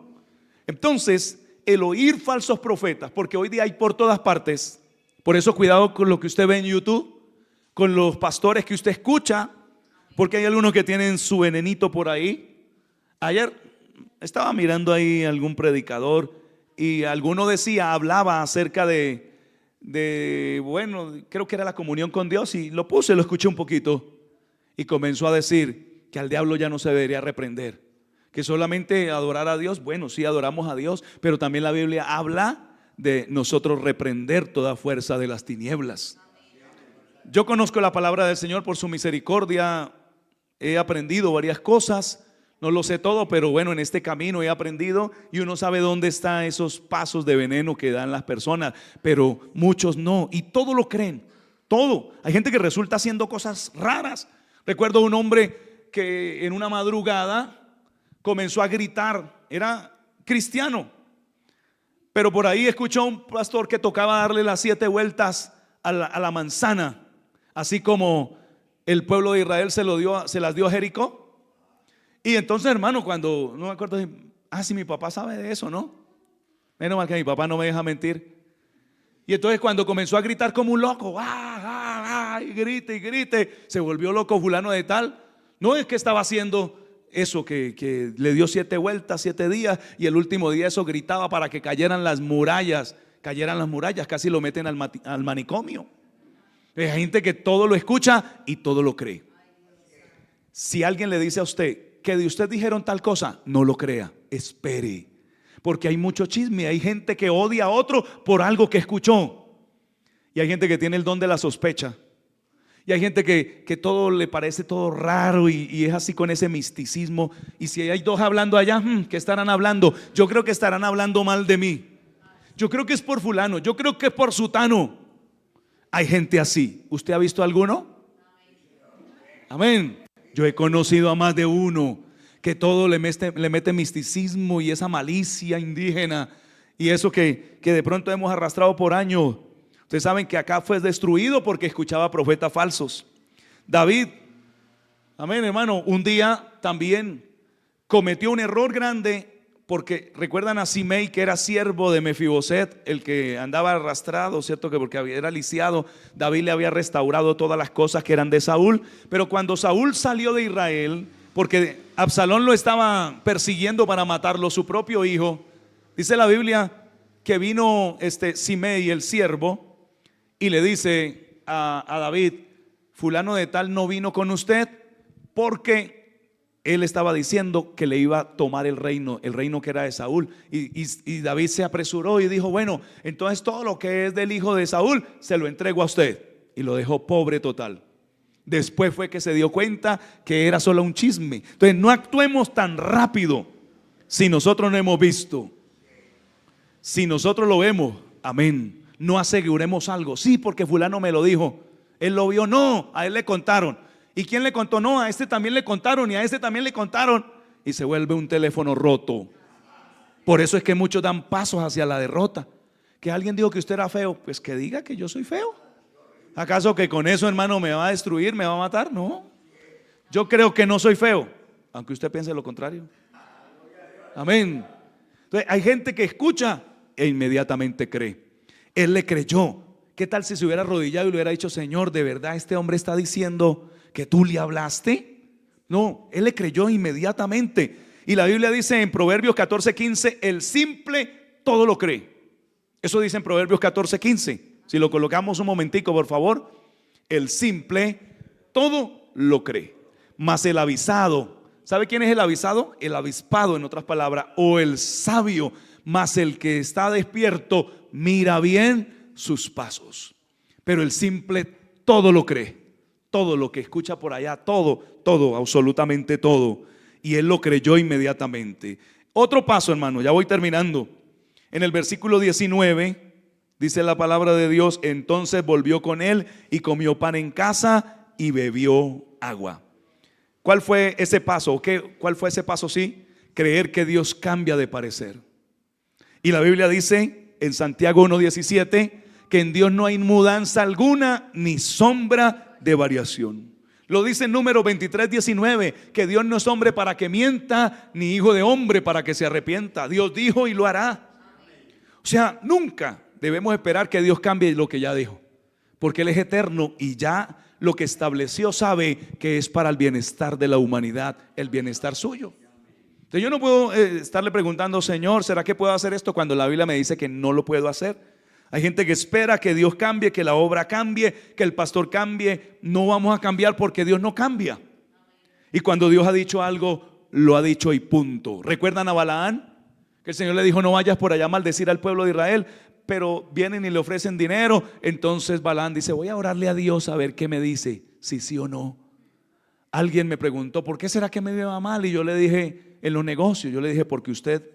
Entonces, el oír falsos profetas, porque hoy día hay por todas partes. Por eso cuidado con lo que usted ve en YouTube, con los pastores que usted escucha, porque hay algunos que tienen su venenito por ahí. Ayer estaba mirando ahí algún predicador y alguno hablaba acerca bueno, creo que era la comunión con Dios, y lo escuché un poquito, y comenzó a decir que al diablo ya no se debería reprender, que solamente adorar a Dios. Bueno, sí, adoramos a Dios, pero también la Biblia habla de nosotros reprender toda fuerza de las tinieblas. Yo conozco la palabra del Señor por su misericordia, he aprendido varias cosas. No lo sé todo, pero bueno, en este camino he aprendido, y uno sabe dónde están esos pasos de veneno que dan las personas, pero muchos no, y todo lo creen, todo. Hay gente que resulta haciendo cosas raras. Recuerdo un hombre que en una madrugada comenzó a gritar, era cristiano, pero por ahí escuchó a un pastor que tocaba darle las 7 vueltas a la manzana, así como el pueblo de Israel se las dio a Jericó. Y entonces, hermano, cuando, no me acuerdo si mi papá sabe de eso, ¿no? Menos mal que mi papá no me deja mentir. Y entonces cuando comenzó a gritar como un loco, y grite, se volvió loco fulano de tal. No es que estaba haciendo eso, que le dio 7 vueltas, 7 días, y el último día eso gritaba para que cayeran las murallas, casi lo meten al manicomio. Hay gente que todo lo escucha y todo lo cree. Si alguien le dice a usted que de usted dijeron tal cosa, no lo crea, espere, porque hay mucho chisme. Hay gente que odia a otro por algo que escuchó, y hay gente que tiene el don de la sospecha, y hay gente que todo le parece todo raro, y es así con ese misticismo. Y si hay 2 hablando allá, ¿qué estarán hablando? Yo creo que estarán hablando mal de mí, yo creo que es por fulano, yo creo que es por sutano. Hay gente así. ¿Usted ha visto alguno? Amén. Yo he conocido a más de uno que todo le mete misticismo y esa malicia indígena, y eso que de pronto hemos arrastrado por años. Ustedes saben que acá fue destruido porque escuchaba profetas falsos. David, amén, hermano, un día también cometió un error grande, porque recuerdan a Simei, que era siervo de Mefiboset, el que andaba arrastrado, ¿cierto? Que porque era lisiado, David le había restaurado todas las cosas que eran de Saúl. Pero cuando Saúl salió de Israel, porque Absalón lo estaba persiguiendo para matarlo, su propio hijo, dice la Biblia que vino Simei, el siervo, y le dice a David: fulano de tal no vino con usted, porque él estaba diciendo que le iba a tomar el reino que era de Saúl. Y David se apresuró y dijo: bueno, entonces todo lo que es del hijo de Saúl se lo entrego a usted. Y lo dejó pobre total. Después fue que se dio cuenta que era solo un chisme. Entonces no actuemos tan rápido si nosotros no hemos visto. Si nosotros lo vemos, amén, no aseguremos algo. Sí, porque fulano me lo dijo, él lo vio. No, a él le contaron. ¿Y quién le contó? No, a este también le contaron, y a este también le contaron, y se vuelve un teléfono roto. Por eso es que muchos dan pasos hacia la derrota. Que alguien dijo que usted era feo, pues que diga que yo soy feo. ¿Acaso que con eso, hermano, me va a destruir, me va a matar? No, yo creo que no soy feo, aunque usted piense lo contrario. Amén. Entonces hay gente que escucha e inmediatamente cree. Él le creyó. ¿Qué tal si se hubiera arrodillado y le hubiera dicho: Señor, de verdad este hombre está diciendo que tú le hablaste? No, él le creyó inmediatamente. Y la Biblia dice en Proverbios 14:15: el simple todo lo cree. Eso dice en Proverbios 14:15. Si lo colocamos un momentico, por favor. El simple todo lo cree, mas el avisado, ¿sabe quién es el avisado? El avispado, en otras palabras, o el sabio, mas el que está despierto mira bien sus pasos. Pero el simple todo lo cree, todo lo que escucha por allá, todo, absolutamente todo. Y él lo creyó inmediatamente. Otro paso, hermano, ya voy terminando. En el versículo 19 dice la palabra de Dios: entonces volvió con él y comió pan en casa y bebió agua. ¿Cuál fue ese paso? ¿Cuál fue ese paso? Sí, creer que Dios cambia de parecer. Y la Biblia dice en Santiago 1:17 que en Dios no hay mudanza alguna ni sombra de variación. Lo dice en Números 23:19, que Dios no es hombre para que mienta, ni hijo de hombre para que se arrepienta. Dios dijo y lo hará. O sea, nunca debemos esperar que Dios cambie lo que ya dijo, porque Él es eterno y ya lo que estableció sabe que es para el bienestar de la humanidad, el bienestar suyo. Entonces yo no puedo estarle preguntando, Señor, ¿será que puedo hacer esto? Cuando la Biblia me dice que no lo puedo hacer. Hay gente que espera que Dios cambie, que la obra cambie, que el pastor cambie. No vamos a cambiar porque Dios no cambia. Y cuando Dios ha dicho algo, lo ha dicho y punto. ¿Recuerdan a Balaán? Que el Señor le dijo, no vayas por allá a maldecir al pueblo de Israel. Pero vienen y le ofrecen dinero. Entonces Balaán dice, voy a orarle a Dios a ver qué me dice, si sí o no. Alguien me preguntó, ¿por qué será que me va mal? Y yo le dije, en los negocios, yo le dije, porque usted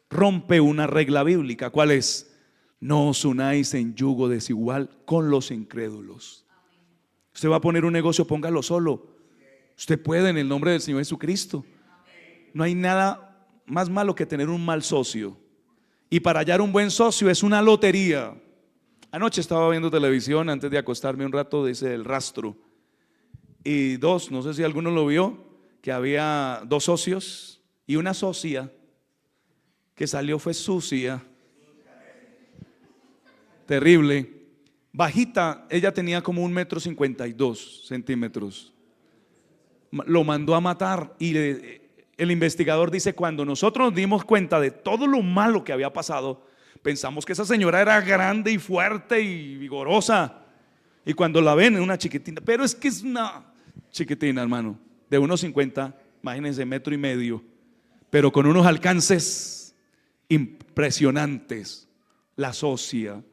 rompe una regla bíblica. ¿Cuál es? No os unáis en yugo desigual con los incrédulos. Usted va a poner un negocio, póngalo solo. Usted puede, en el nombre del Señor Jesucristo. No hay nada más malo que tener un mal socio. Y para hallar un buen socio es una lotería. Anoche estaba viendo televisión antes de acostarme un rato, dice El Rastro. Y no sé si alguno lo vio, que había dos socios y una socia que salió fue sucia. Terrible, bajita, ella tenía como 1,52 m. Lo mandó a matar y el investigador dice, cuando nosotros nos dimos cuenta de todo lo malo que había pasado, pensamos que esa señora era grande y fuerte y vigorosa. Y cuando la ven es una chiquitina, pero es que es una chiquitina, hermano, de 1,50 m, imagínense, 1,5 m, pero con unos alcances impresionantes. La socia.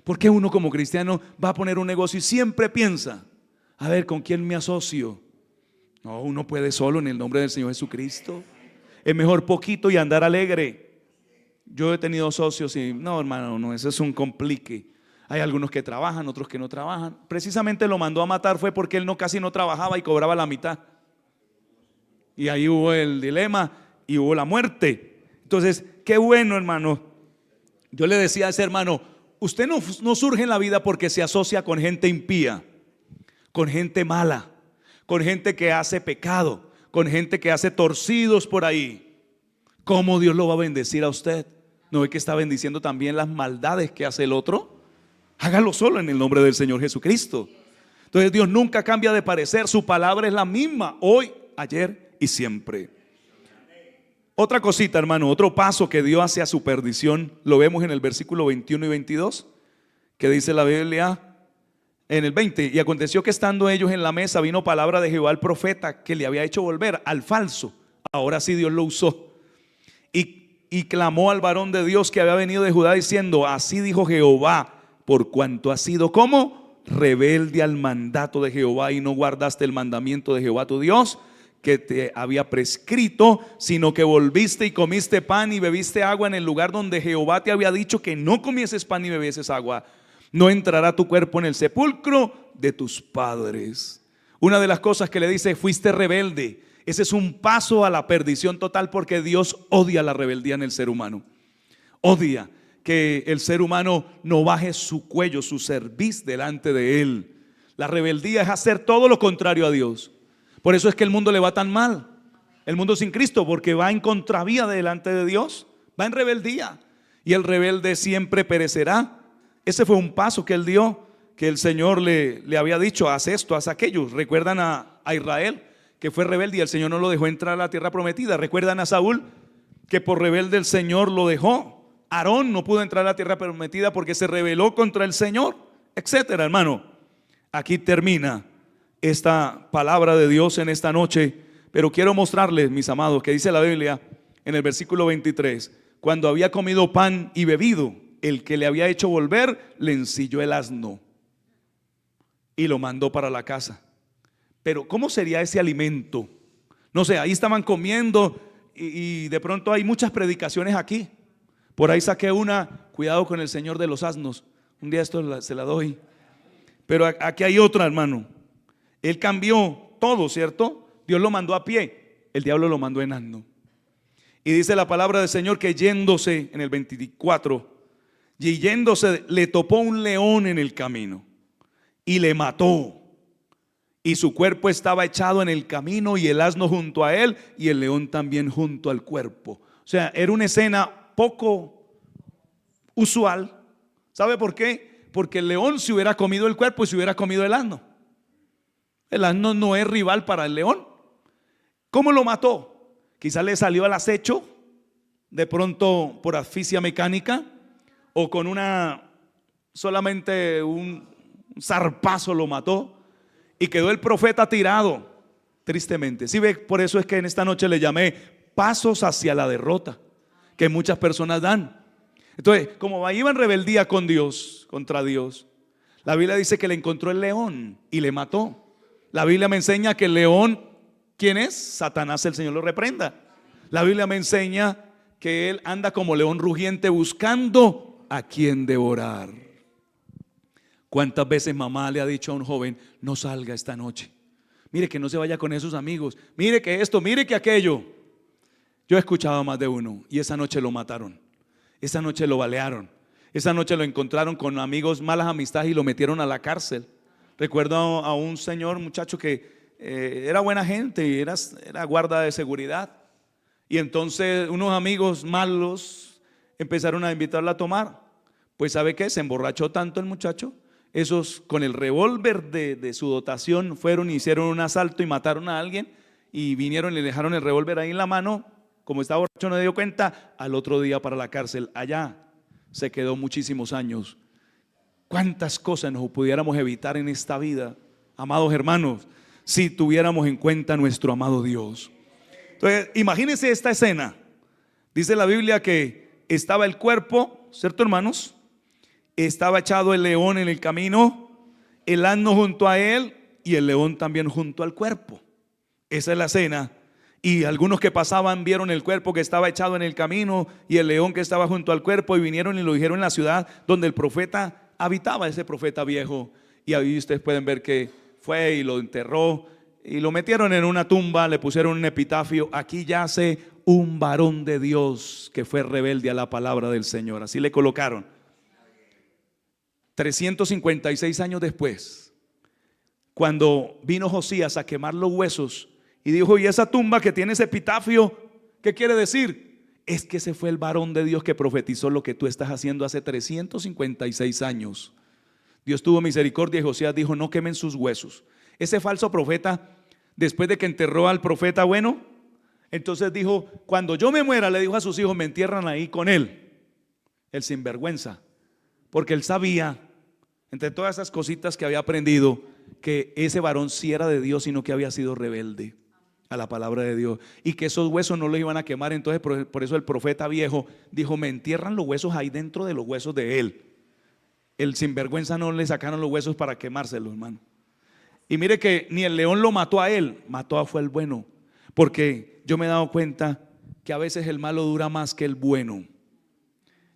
¿Por qué uno como cristiano va a poner un negocio y siempre piensa, a ver, ¿con quién me asocio? No, uno puede solo en el nombre del Señor Jesucristo. Es mejor poquito y andar alegre. Yo he tenido socios y no, hermano, no, eso es un complique. Hay algunos que trabajan, otros que no trabajan. Precisamente lo mandó a matar fue porque él casi no trabajaba y cobraba la mitad. Y ahí hubo el dilema y hubo la muerte. Entonces, qué bueno, hermano. Yo le decía a ese hermano, usted no surge en la vida porque se asocia con gente impía, con gente mala, con gente que hace pecado, con gente que hace torcidos por ahí. ¿Cómo Dios lo va a bendecir a usted? ¿No ve que está bendiciendo también las maldades que hace el otro? Hágalo solo en el nombre del Señor Jesucristo. Entonces Dios nunca cambia de parecer, su palabra es la misma hoy, ayer y siempre. Otra cosita, hermano, otro paso que dio hacia su perdición, lo vemos en el versículo 21 y 22, que dice la Biblia en el 20, y aconteció que estando ellos en la mesa vino palabra de Jehová al profeta que le había hecho volver al falso. Ahora sí Dios lo usó y clamó al varón de Dios que había venido de Judá diciendo, así dijo Jehová, por cuanto has sido como rebelde al mandato de Jehová y no guardaste el mandamiento de Jehová tu Dios que te había prescrito, sino que volviste y comiste pan y bebiste agua en el lugar donde Jehová te había dicho que no comieses pan y bebieses agua, no entrará tu cuerpo en el sepulcro de tus padres. Una de las cosas que le dice, fuiste rebelde. Ese es un paso a la perdición total, porque Dios odia la rebeldía en el ser humano. Odia que el ser humano no baje su cuello, su cerviz delante de Él. La rebeldía es hacer todo lo contrario a Dios. Por eso es que el mundo le va tan mal, el mundo sin Cristo, porque va en contravía delante de Dios, va en rebeldía, y el rebelde siempre perecerá. Ese fue un paso que él dio, que el Señor le había dicho, haz esto, haz aquello. Recuerdan a Israel, que fue rebelde y el Señor no lo dejó entrar a la tierra prometida. Recuerdan a Saúl, que por rebelde el Señor lo dejó. Aarón no pudo entrar a la tierra prometida porque se rebeló contra el Señor, etcétera, hermano. Aquí termina esta palabra de Dios en esta noche, pero quiero mostrarles, mis amados, que dice la Biblia en el versículo 23, cuando había comido pan y bebido, el que le había hecho volver le ensilló el asno y lo mandó para la casa. Pero ¿cómo sería ese alimento? No sé, ahí estaban comiendo y de pronto hay muchas predicaciones aquí. Por ahí saqué una, cuidado con el señor de los asnos. Un día esto se la doy. Pero aquí hay otra, hermano. Él cambió todo, ¿cierto? Dios lo mandó a pie, el diablo lo mandó en asno. Y dice la palabra del Señor que yéndose, en el 24, y yéndose le topó un león en el camino y le mató. y su cuerpo estaba echado en el camino, y el asno junto a él, y el león también junto al cuerpo. O sea, era una escena poco usual. ¿Sabe por qué? Porque el león se hubiera comido el cuerpo y se hubiera comido el asno. El asno no es rival para el león. ¿Cómo lo mató? Quizás le salió al acecho, de pronto por asfixia mecánica, o con solamente un zarpazo lo mató, y quedó el profeta tirado, tristemente. ¿Sí ve? Por eso es que en esta noche le llamé pasos hacia la derrota, que muchas personas dan. Entonces, como iba en rebeldía con Dios, contra Dios, la Biblia dice que le encontró el león y le mató. La Biblia me enseña que el león, ¿quién es? Satanás, el Señor lo reprenda. La Biblia me enseña que él anda como león rugiente buscando a quien devorar. ¿Cuántas veces mamá le ha dicho a un joven: no salga esta noche? Mire que no se vaya con esos amigos. Mire que esto, mire que aquello. Yo he escuchado a más de uno, y esa noche lo mataron. Esa noche lo balearon. Esa noche lo encontraron con amigos, malas amistades, y lo metieron a la cárcel. Recuerdo a un señor, muchacho que era buena gente y era guarda de seguridad. Y entonces unos amigos malos empezaron a invitarlo a tomar. Pues ¿sabe qué? Se emborrachó tanto el muchacho. Esos con el revólver de su dotación fueron, hicieron un asalto y mataron a alguien. Y vinieron y le dejaron el revólver ahí en la mano. Como estaba borracho no se dio cuenta. Al otro día para la cárcel. Allá se quedó muchísimos años. ¿Cuántas cosas nos pudiéramos evitar en esta vida, amados hermanos, si tuviéramos en cuenta nuestro amado Dios? Entonces, imagínense esta escena. Dice la Biblia que estaba el cuerpo, ¿cierto, hermanos? Estaba echado el león en el camino, el asno junto a él y el león también junto al cuerpo. Esa es la escena. Y algunos que pasaban vieron el cuerpo que estaba echado en el camino y el león que estaba junto al cuerpo, y vinieron y lo dijeron en la ciudad donde el profeta habitaba, ese profeta viejo. Y ahí ustedes pueden ver que fue y lo enterró y lo metieron en una tumba, le pusieron un epitafio: aquí yace un varón de Dios que fue rebelde a la palabra del Señor. Así le colocaron. 356 años después, cuando vino Josías a quemar los huesos, y dijo: ¿y esa tumba que tiene ese epitafio, qué quiere decir? Es que ese fue el varón de Dios que profetizó lo que tú estás haciendo hace 356 años. Dios tuvo misericordia y Josías dijo: no quemen sus huesos. Ese falso profeta, después de que enterró al profeta bueno, entonces dijo: cuando yo me muera, le dijo a sus hijos, me entierran ahí con él. El sinvergüenza. Porque él sabía, entre todas esas cositas que había aprendido, que ese varón sí era de Dios, sino que había sido rebelde a la palabra de Dios, y que esos huesos no los iban a quemar. Entonces por eso el profeta viejo dijo: me entierran los huesos ahí dentro de los huesos de él. El sinvergüenza no le sacaron los huesos para quemárselos, hermano. Y mire que ni el león lo mató a él, fue el bueno. Porque yo me he dado cuenta que a veces el malo dura más que el bueno.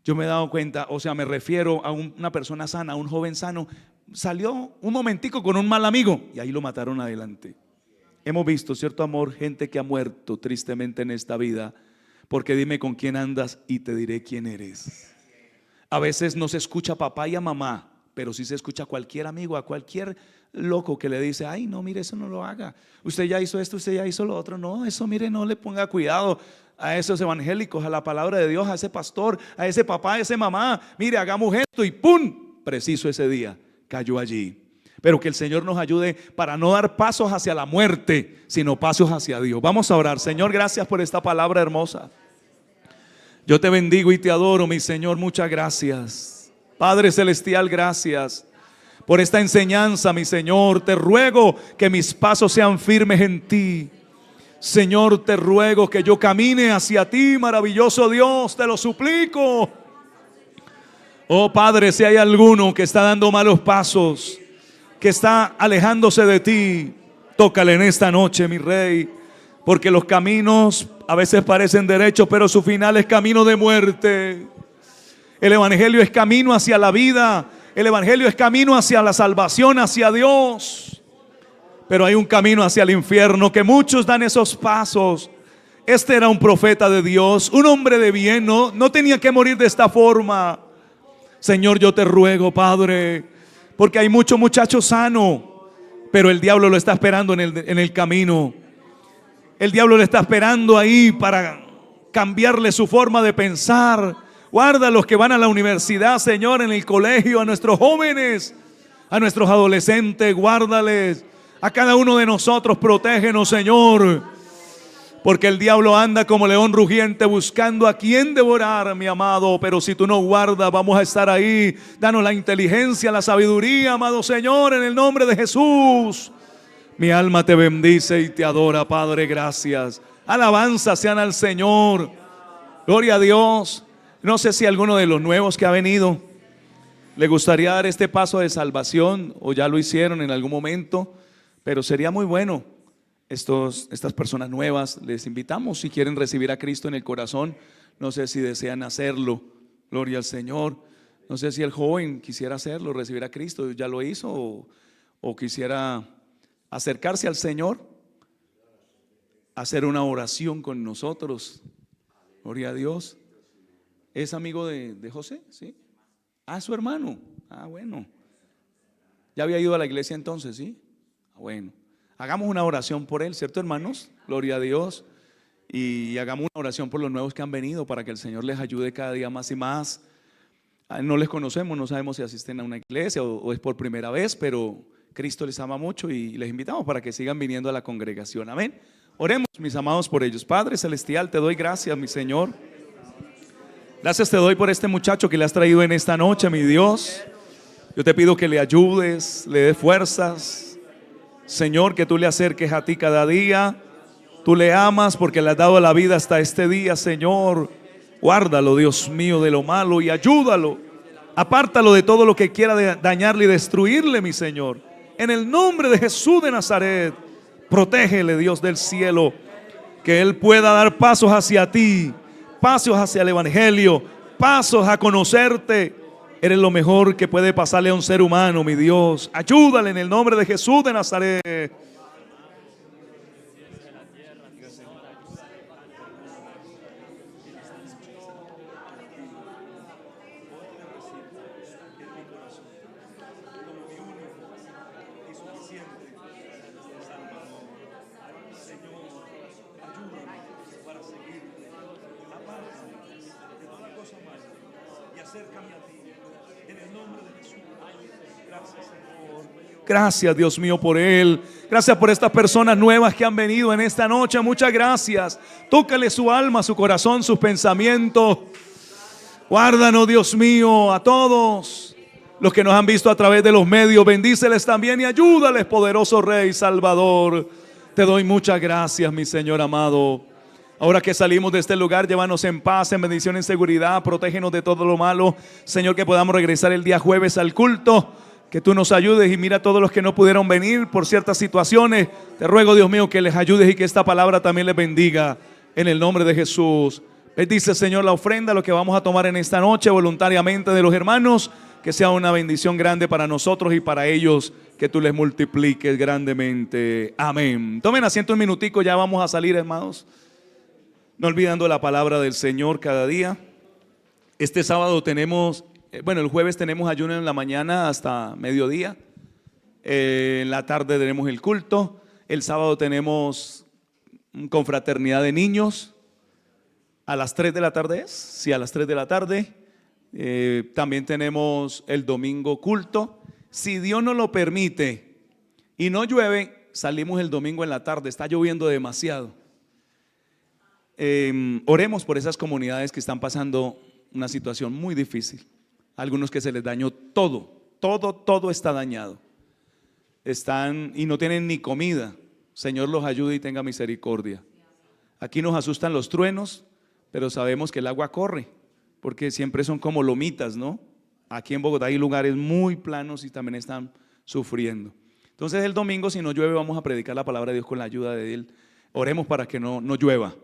Yo me he dado cuenta, o sea, me refiero a una persona sana, a un joven sano. Salió un momentico con un mal amigo y ahí lo mataron adelante. Hemos visto, cierto amor, gente que ha muerto tristemente en esta vida, porque dime con quién andas y te diré quién eres. A veces no se escucha a papá y a mamá, pero sí se escucha a cualquier amigo, a cualquier loco que le dice: ay, no, mire, eso no lo haga. Usted ya hizo esto, usted ya hizo lo otro. No, eso, mire, no le ponga cuidado a esos evangélicos, a la palabra de Dios, a ese pastor, a ese papá, a esa mamá. Mire, hagamos esto, y ¡pum! Preciso ese día cayó allí. Pero que el Señor nos ayude para no dar pasos hacia la muerte, sino pasos hacia Dios. Vamos a orar. Señor, gracias por esta palabra hermosa. Yo te bendigo y te adoro, mi Señor. Muchas gracias. Padre celestial, gracias por esta enseñanza, mi Señor. Te ruego que mis pasos sean firmes en ti. Señor, te ruego que yo camine hacia ti, maravilloso Dios. Te lo suplico. Oh Padre, si hay alguno que está dando malos pasos, que está alejándose de ti, tócale en esta noche, mi Rey. Porque los caminos a veces parecen derechos, pero su final es camino de muerte. El evangelio es camino hacia la vida. El evangelio es camino hacia la salvación, hacia Dios. Pero hay un camino hacia el infierno que muchos dan esos pasos. Este era un profeta de Dios, un hombre de bien, no tenía que morir de esta forma. Señor, yo te ruego, Padre, porque hay mucho muchacho sano, pero el diablo lo está esperando en el camino. El diablo le está esperando ahí para cambiarle su forma de pensar. Guarda a los que van a la universidad, Señor, en el colegio, a nuestros jóvenes, a nuestros adolescentes, guárdales. A cada uno de nosotros, protégenos, Señor, porque el diablo anda como león rugiente buscando a quien devorar, mi amado. Pero si tú no guardas, vamos a estar ahí. Danos la inteligencia, la sabiduría, amado Señor, en el nombre de Jesús. Mi alma te bendice y te adora, Padre, gracias. Alabanza sean al Señor. Gloria a Dios. No sé si alguno de los nuevos que ha venido le gustaría dar este paso de salvación, o ya lo hicieron en algún momento, pero sería muy bueno. Estas personas nuevas, les invitamos, si quieren recibir a Cristo en el corazón. No sé si desean hacerlo. Gloria al Señor. No sé si el joven quisiera hacerlo, recibir a Cristo, ya lo hizo, o quisiera acercarse al Señor, hacer una oración con nosotros. Gloria a Dios. ¿Es amigo de José? Sí. Ah, su hermano. Ah, bueno. ¿Ya había ido a la iglesia entonces? Sí. Ah, bueno. Hagamos una oración por él, ¿cierto, hermanos? Gloria a Dios. Y hagamos una oración por los nuevos que han venido, para que el Señor les ayude cada día más y más. No les conocemos, no sabemos si asisten a una iglesia o es por primera vez, pero Cristo les ama mucho y les invitamos para que sigan viniendo a la congregación. Amén. Oremos, mis amados, por ellos. Padre celestial, te doy gracias, mi Señor. Gracias te doy por este muchacho que le has traído en esta noche, mi Dios. Yo te pido que le ayudes, le des fuerzas, Señor, que tú le acerques a ti cada día. Tú le amas porque le has dado la vida hasta este día, Señor. Guárdalo, Dios mío, de lo malo y ayúdalo. Apártalo de todo lo que quiera dañarle y destruirle, mi Señor. En el nombre de Jesús de Nazaret, protégele, Dios del cielo, que él pueda dar pasos hacia ti, pasos hacia el evangelio, pasos a conocerte. Eres lo mejor que puede pasarle a un ser humano, mi Dios. Ayúdale en el nombre de Jesús de Nazaret. Gracias, Dios mío, por él. Gracias por estas personas nuevas que han venido en esta noche. Muchas gracias. Tócale su alma, su corazón, sus pensamientos. Guárdanos, Dios mío, a todos los que nos han visto a través de los medios. Bendíceles también y ayúdales, poderoso Rey Salvador. Te doy muchas gracias, mi Señor amado. Ahora que salimos de este lugar, llévanos en paz, en bendición, en seguridad. Protégenos de todo lo malo, Señor, que podamos regresar el día jueves al culto. Que tú nos ayudes y mira a todos los que no pudieron venir por ciertas situaciones. Te ruego, Dios mío, que les ayudes y que esta palabra también les bendiga en el nombre de Jesús. Bendice, Señor, la ofrenda, lo que vamos a tomar en esta noche voluntariamente de los hermanos. Que sea una bendición grande para nosotros y para ellos, que tú les multipliques grandemente. Amén. Tomen asiento un minutico, ya vamos a salir, hermanos. No olvidando la palabra del Señor cada día. Este sábado tenemos... el jueves tenemos ayuno en la mañana hasta mediodía. En la tarde tenemos el culto. El sábado tenemos confraternidad de niños. ¿A las 3 de la tarde es? Sí, a las 3 de la tarde. También tenemos el domingo culto. Si Dios nos lo permite y no llueve, salimos el domingo en la tarde. Está lloviendo demasiado. Oremos por esas comunidades que están pasando una situación muy difícil. Algunos que se les dañó todo está dañado. Están y no tienen ni comida. Señor los ayude y tenga misericordia. Aquí nos asustan los truenos, pero sabemos que el agua corre, porque siempre son como lomitas, ¿no? Aquí en Bogotá hay lugares muy planos y también están sufriendo. Entonces el domingo, si no llueve, vamos a predicar la palabra de Dios con la ayuda de Él. Oremos para que no llueva.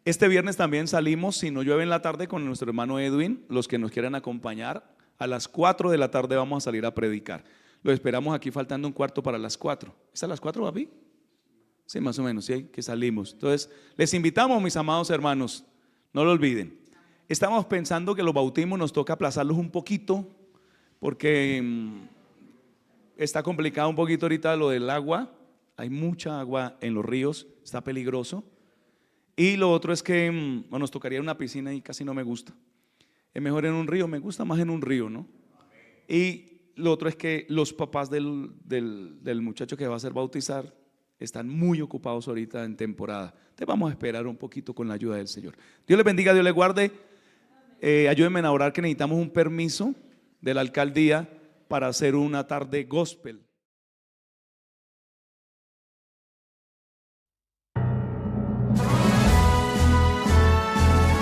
Este viernes también salimos, si no llueve en la tarde, con nuestro hermano Edwin. Los que nos quieran acompañar, a las 4 de la tarde vamos a salir a predicar. Lo esperamos aquí faltando un cuarto para las 4. ¿Es a las 4, papi? Sí, más o menos, sí, que salimos. Entonces, les invitamos, mis amados hermanos, no lo olviden. Estamos pensando que los bautismos nos toca aplazarlos un poquito, porque está complicado un poquito ahorita lo del agua. Hay mucha agua en los ríos, está peligroso. Y lo otro es que bueno, nos tocaría una piscina y casi no me gusta. Es mejor en un río, me gusta más en un río, ¿no? Y lo otro es que los papás del muchacho que va a ser bautizar están muy ocupados ahorita en temporada. Entonces vamos a esperar un poquito con la ayuda del Señor. Dios les bendiga, Dios les guarde. Ayúdenme a orar que necesitamos un permiso de la alcaldía para hacer una tarde gospel.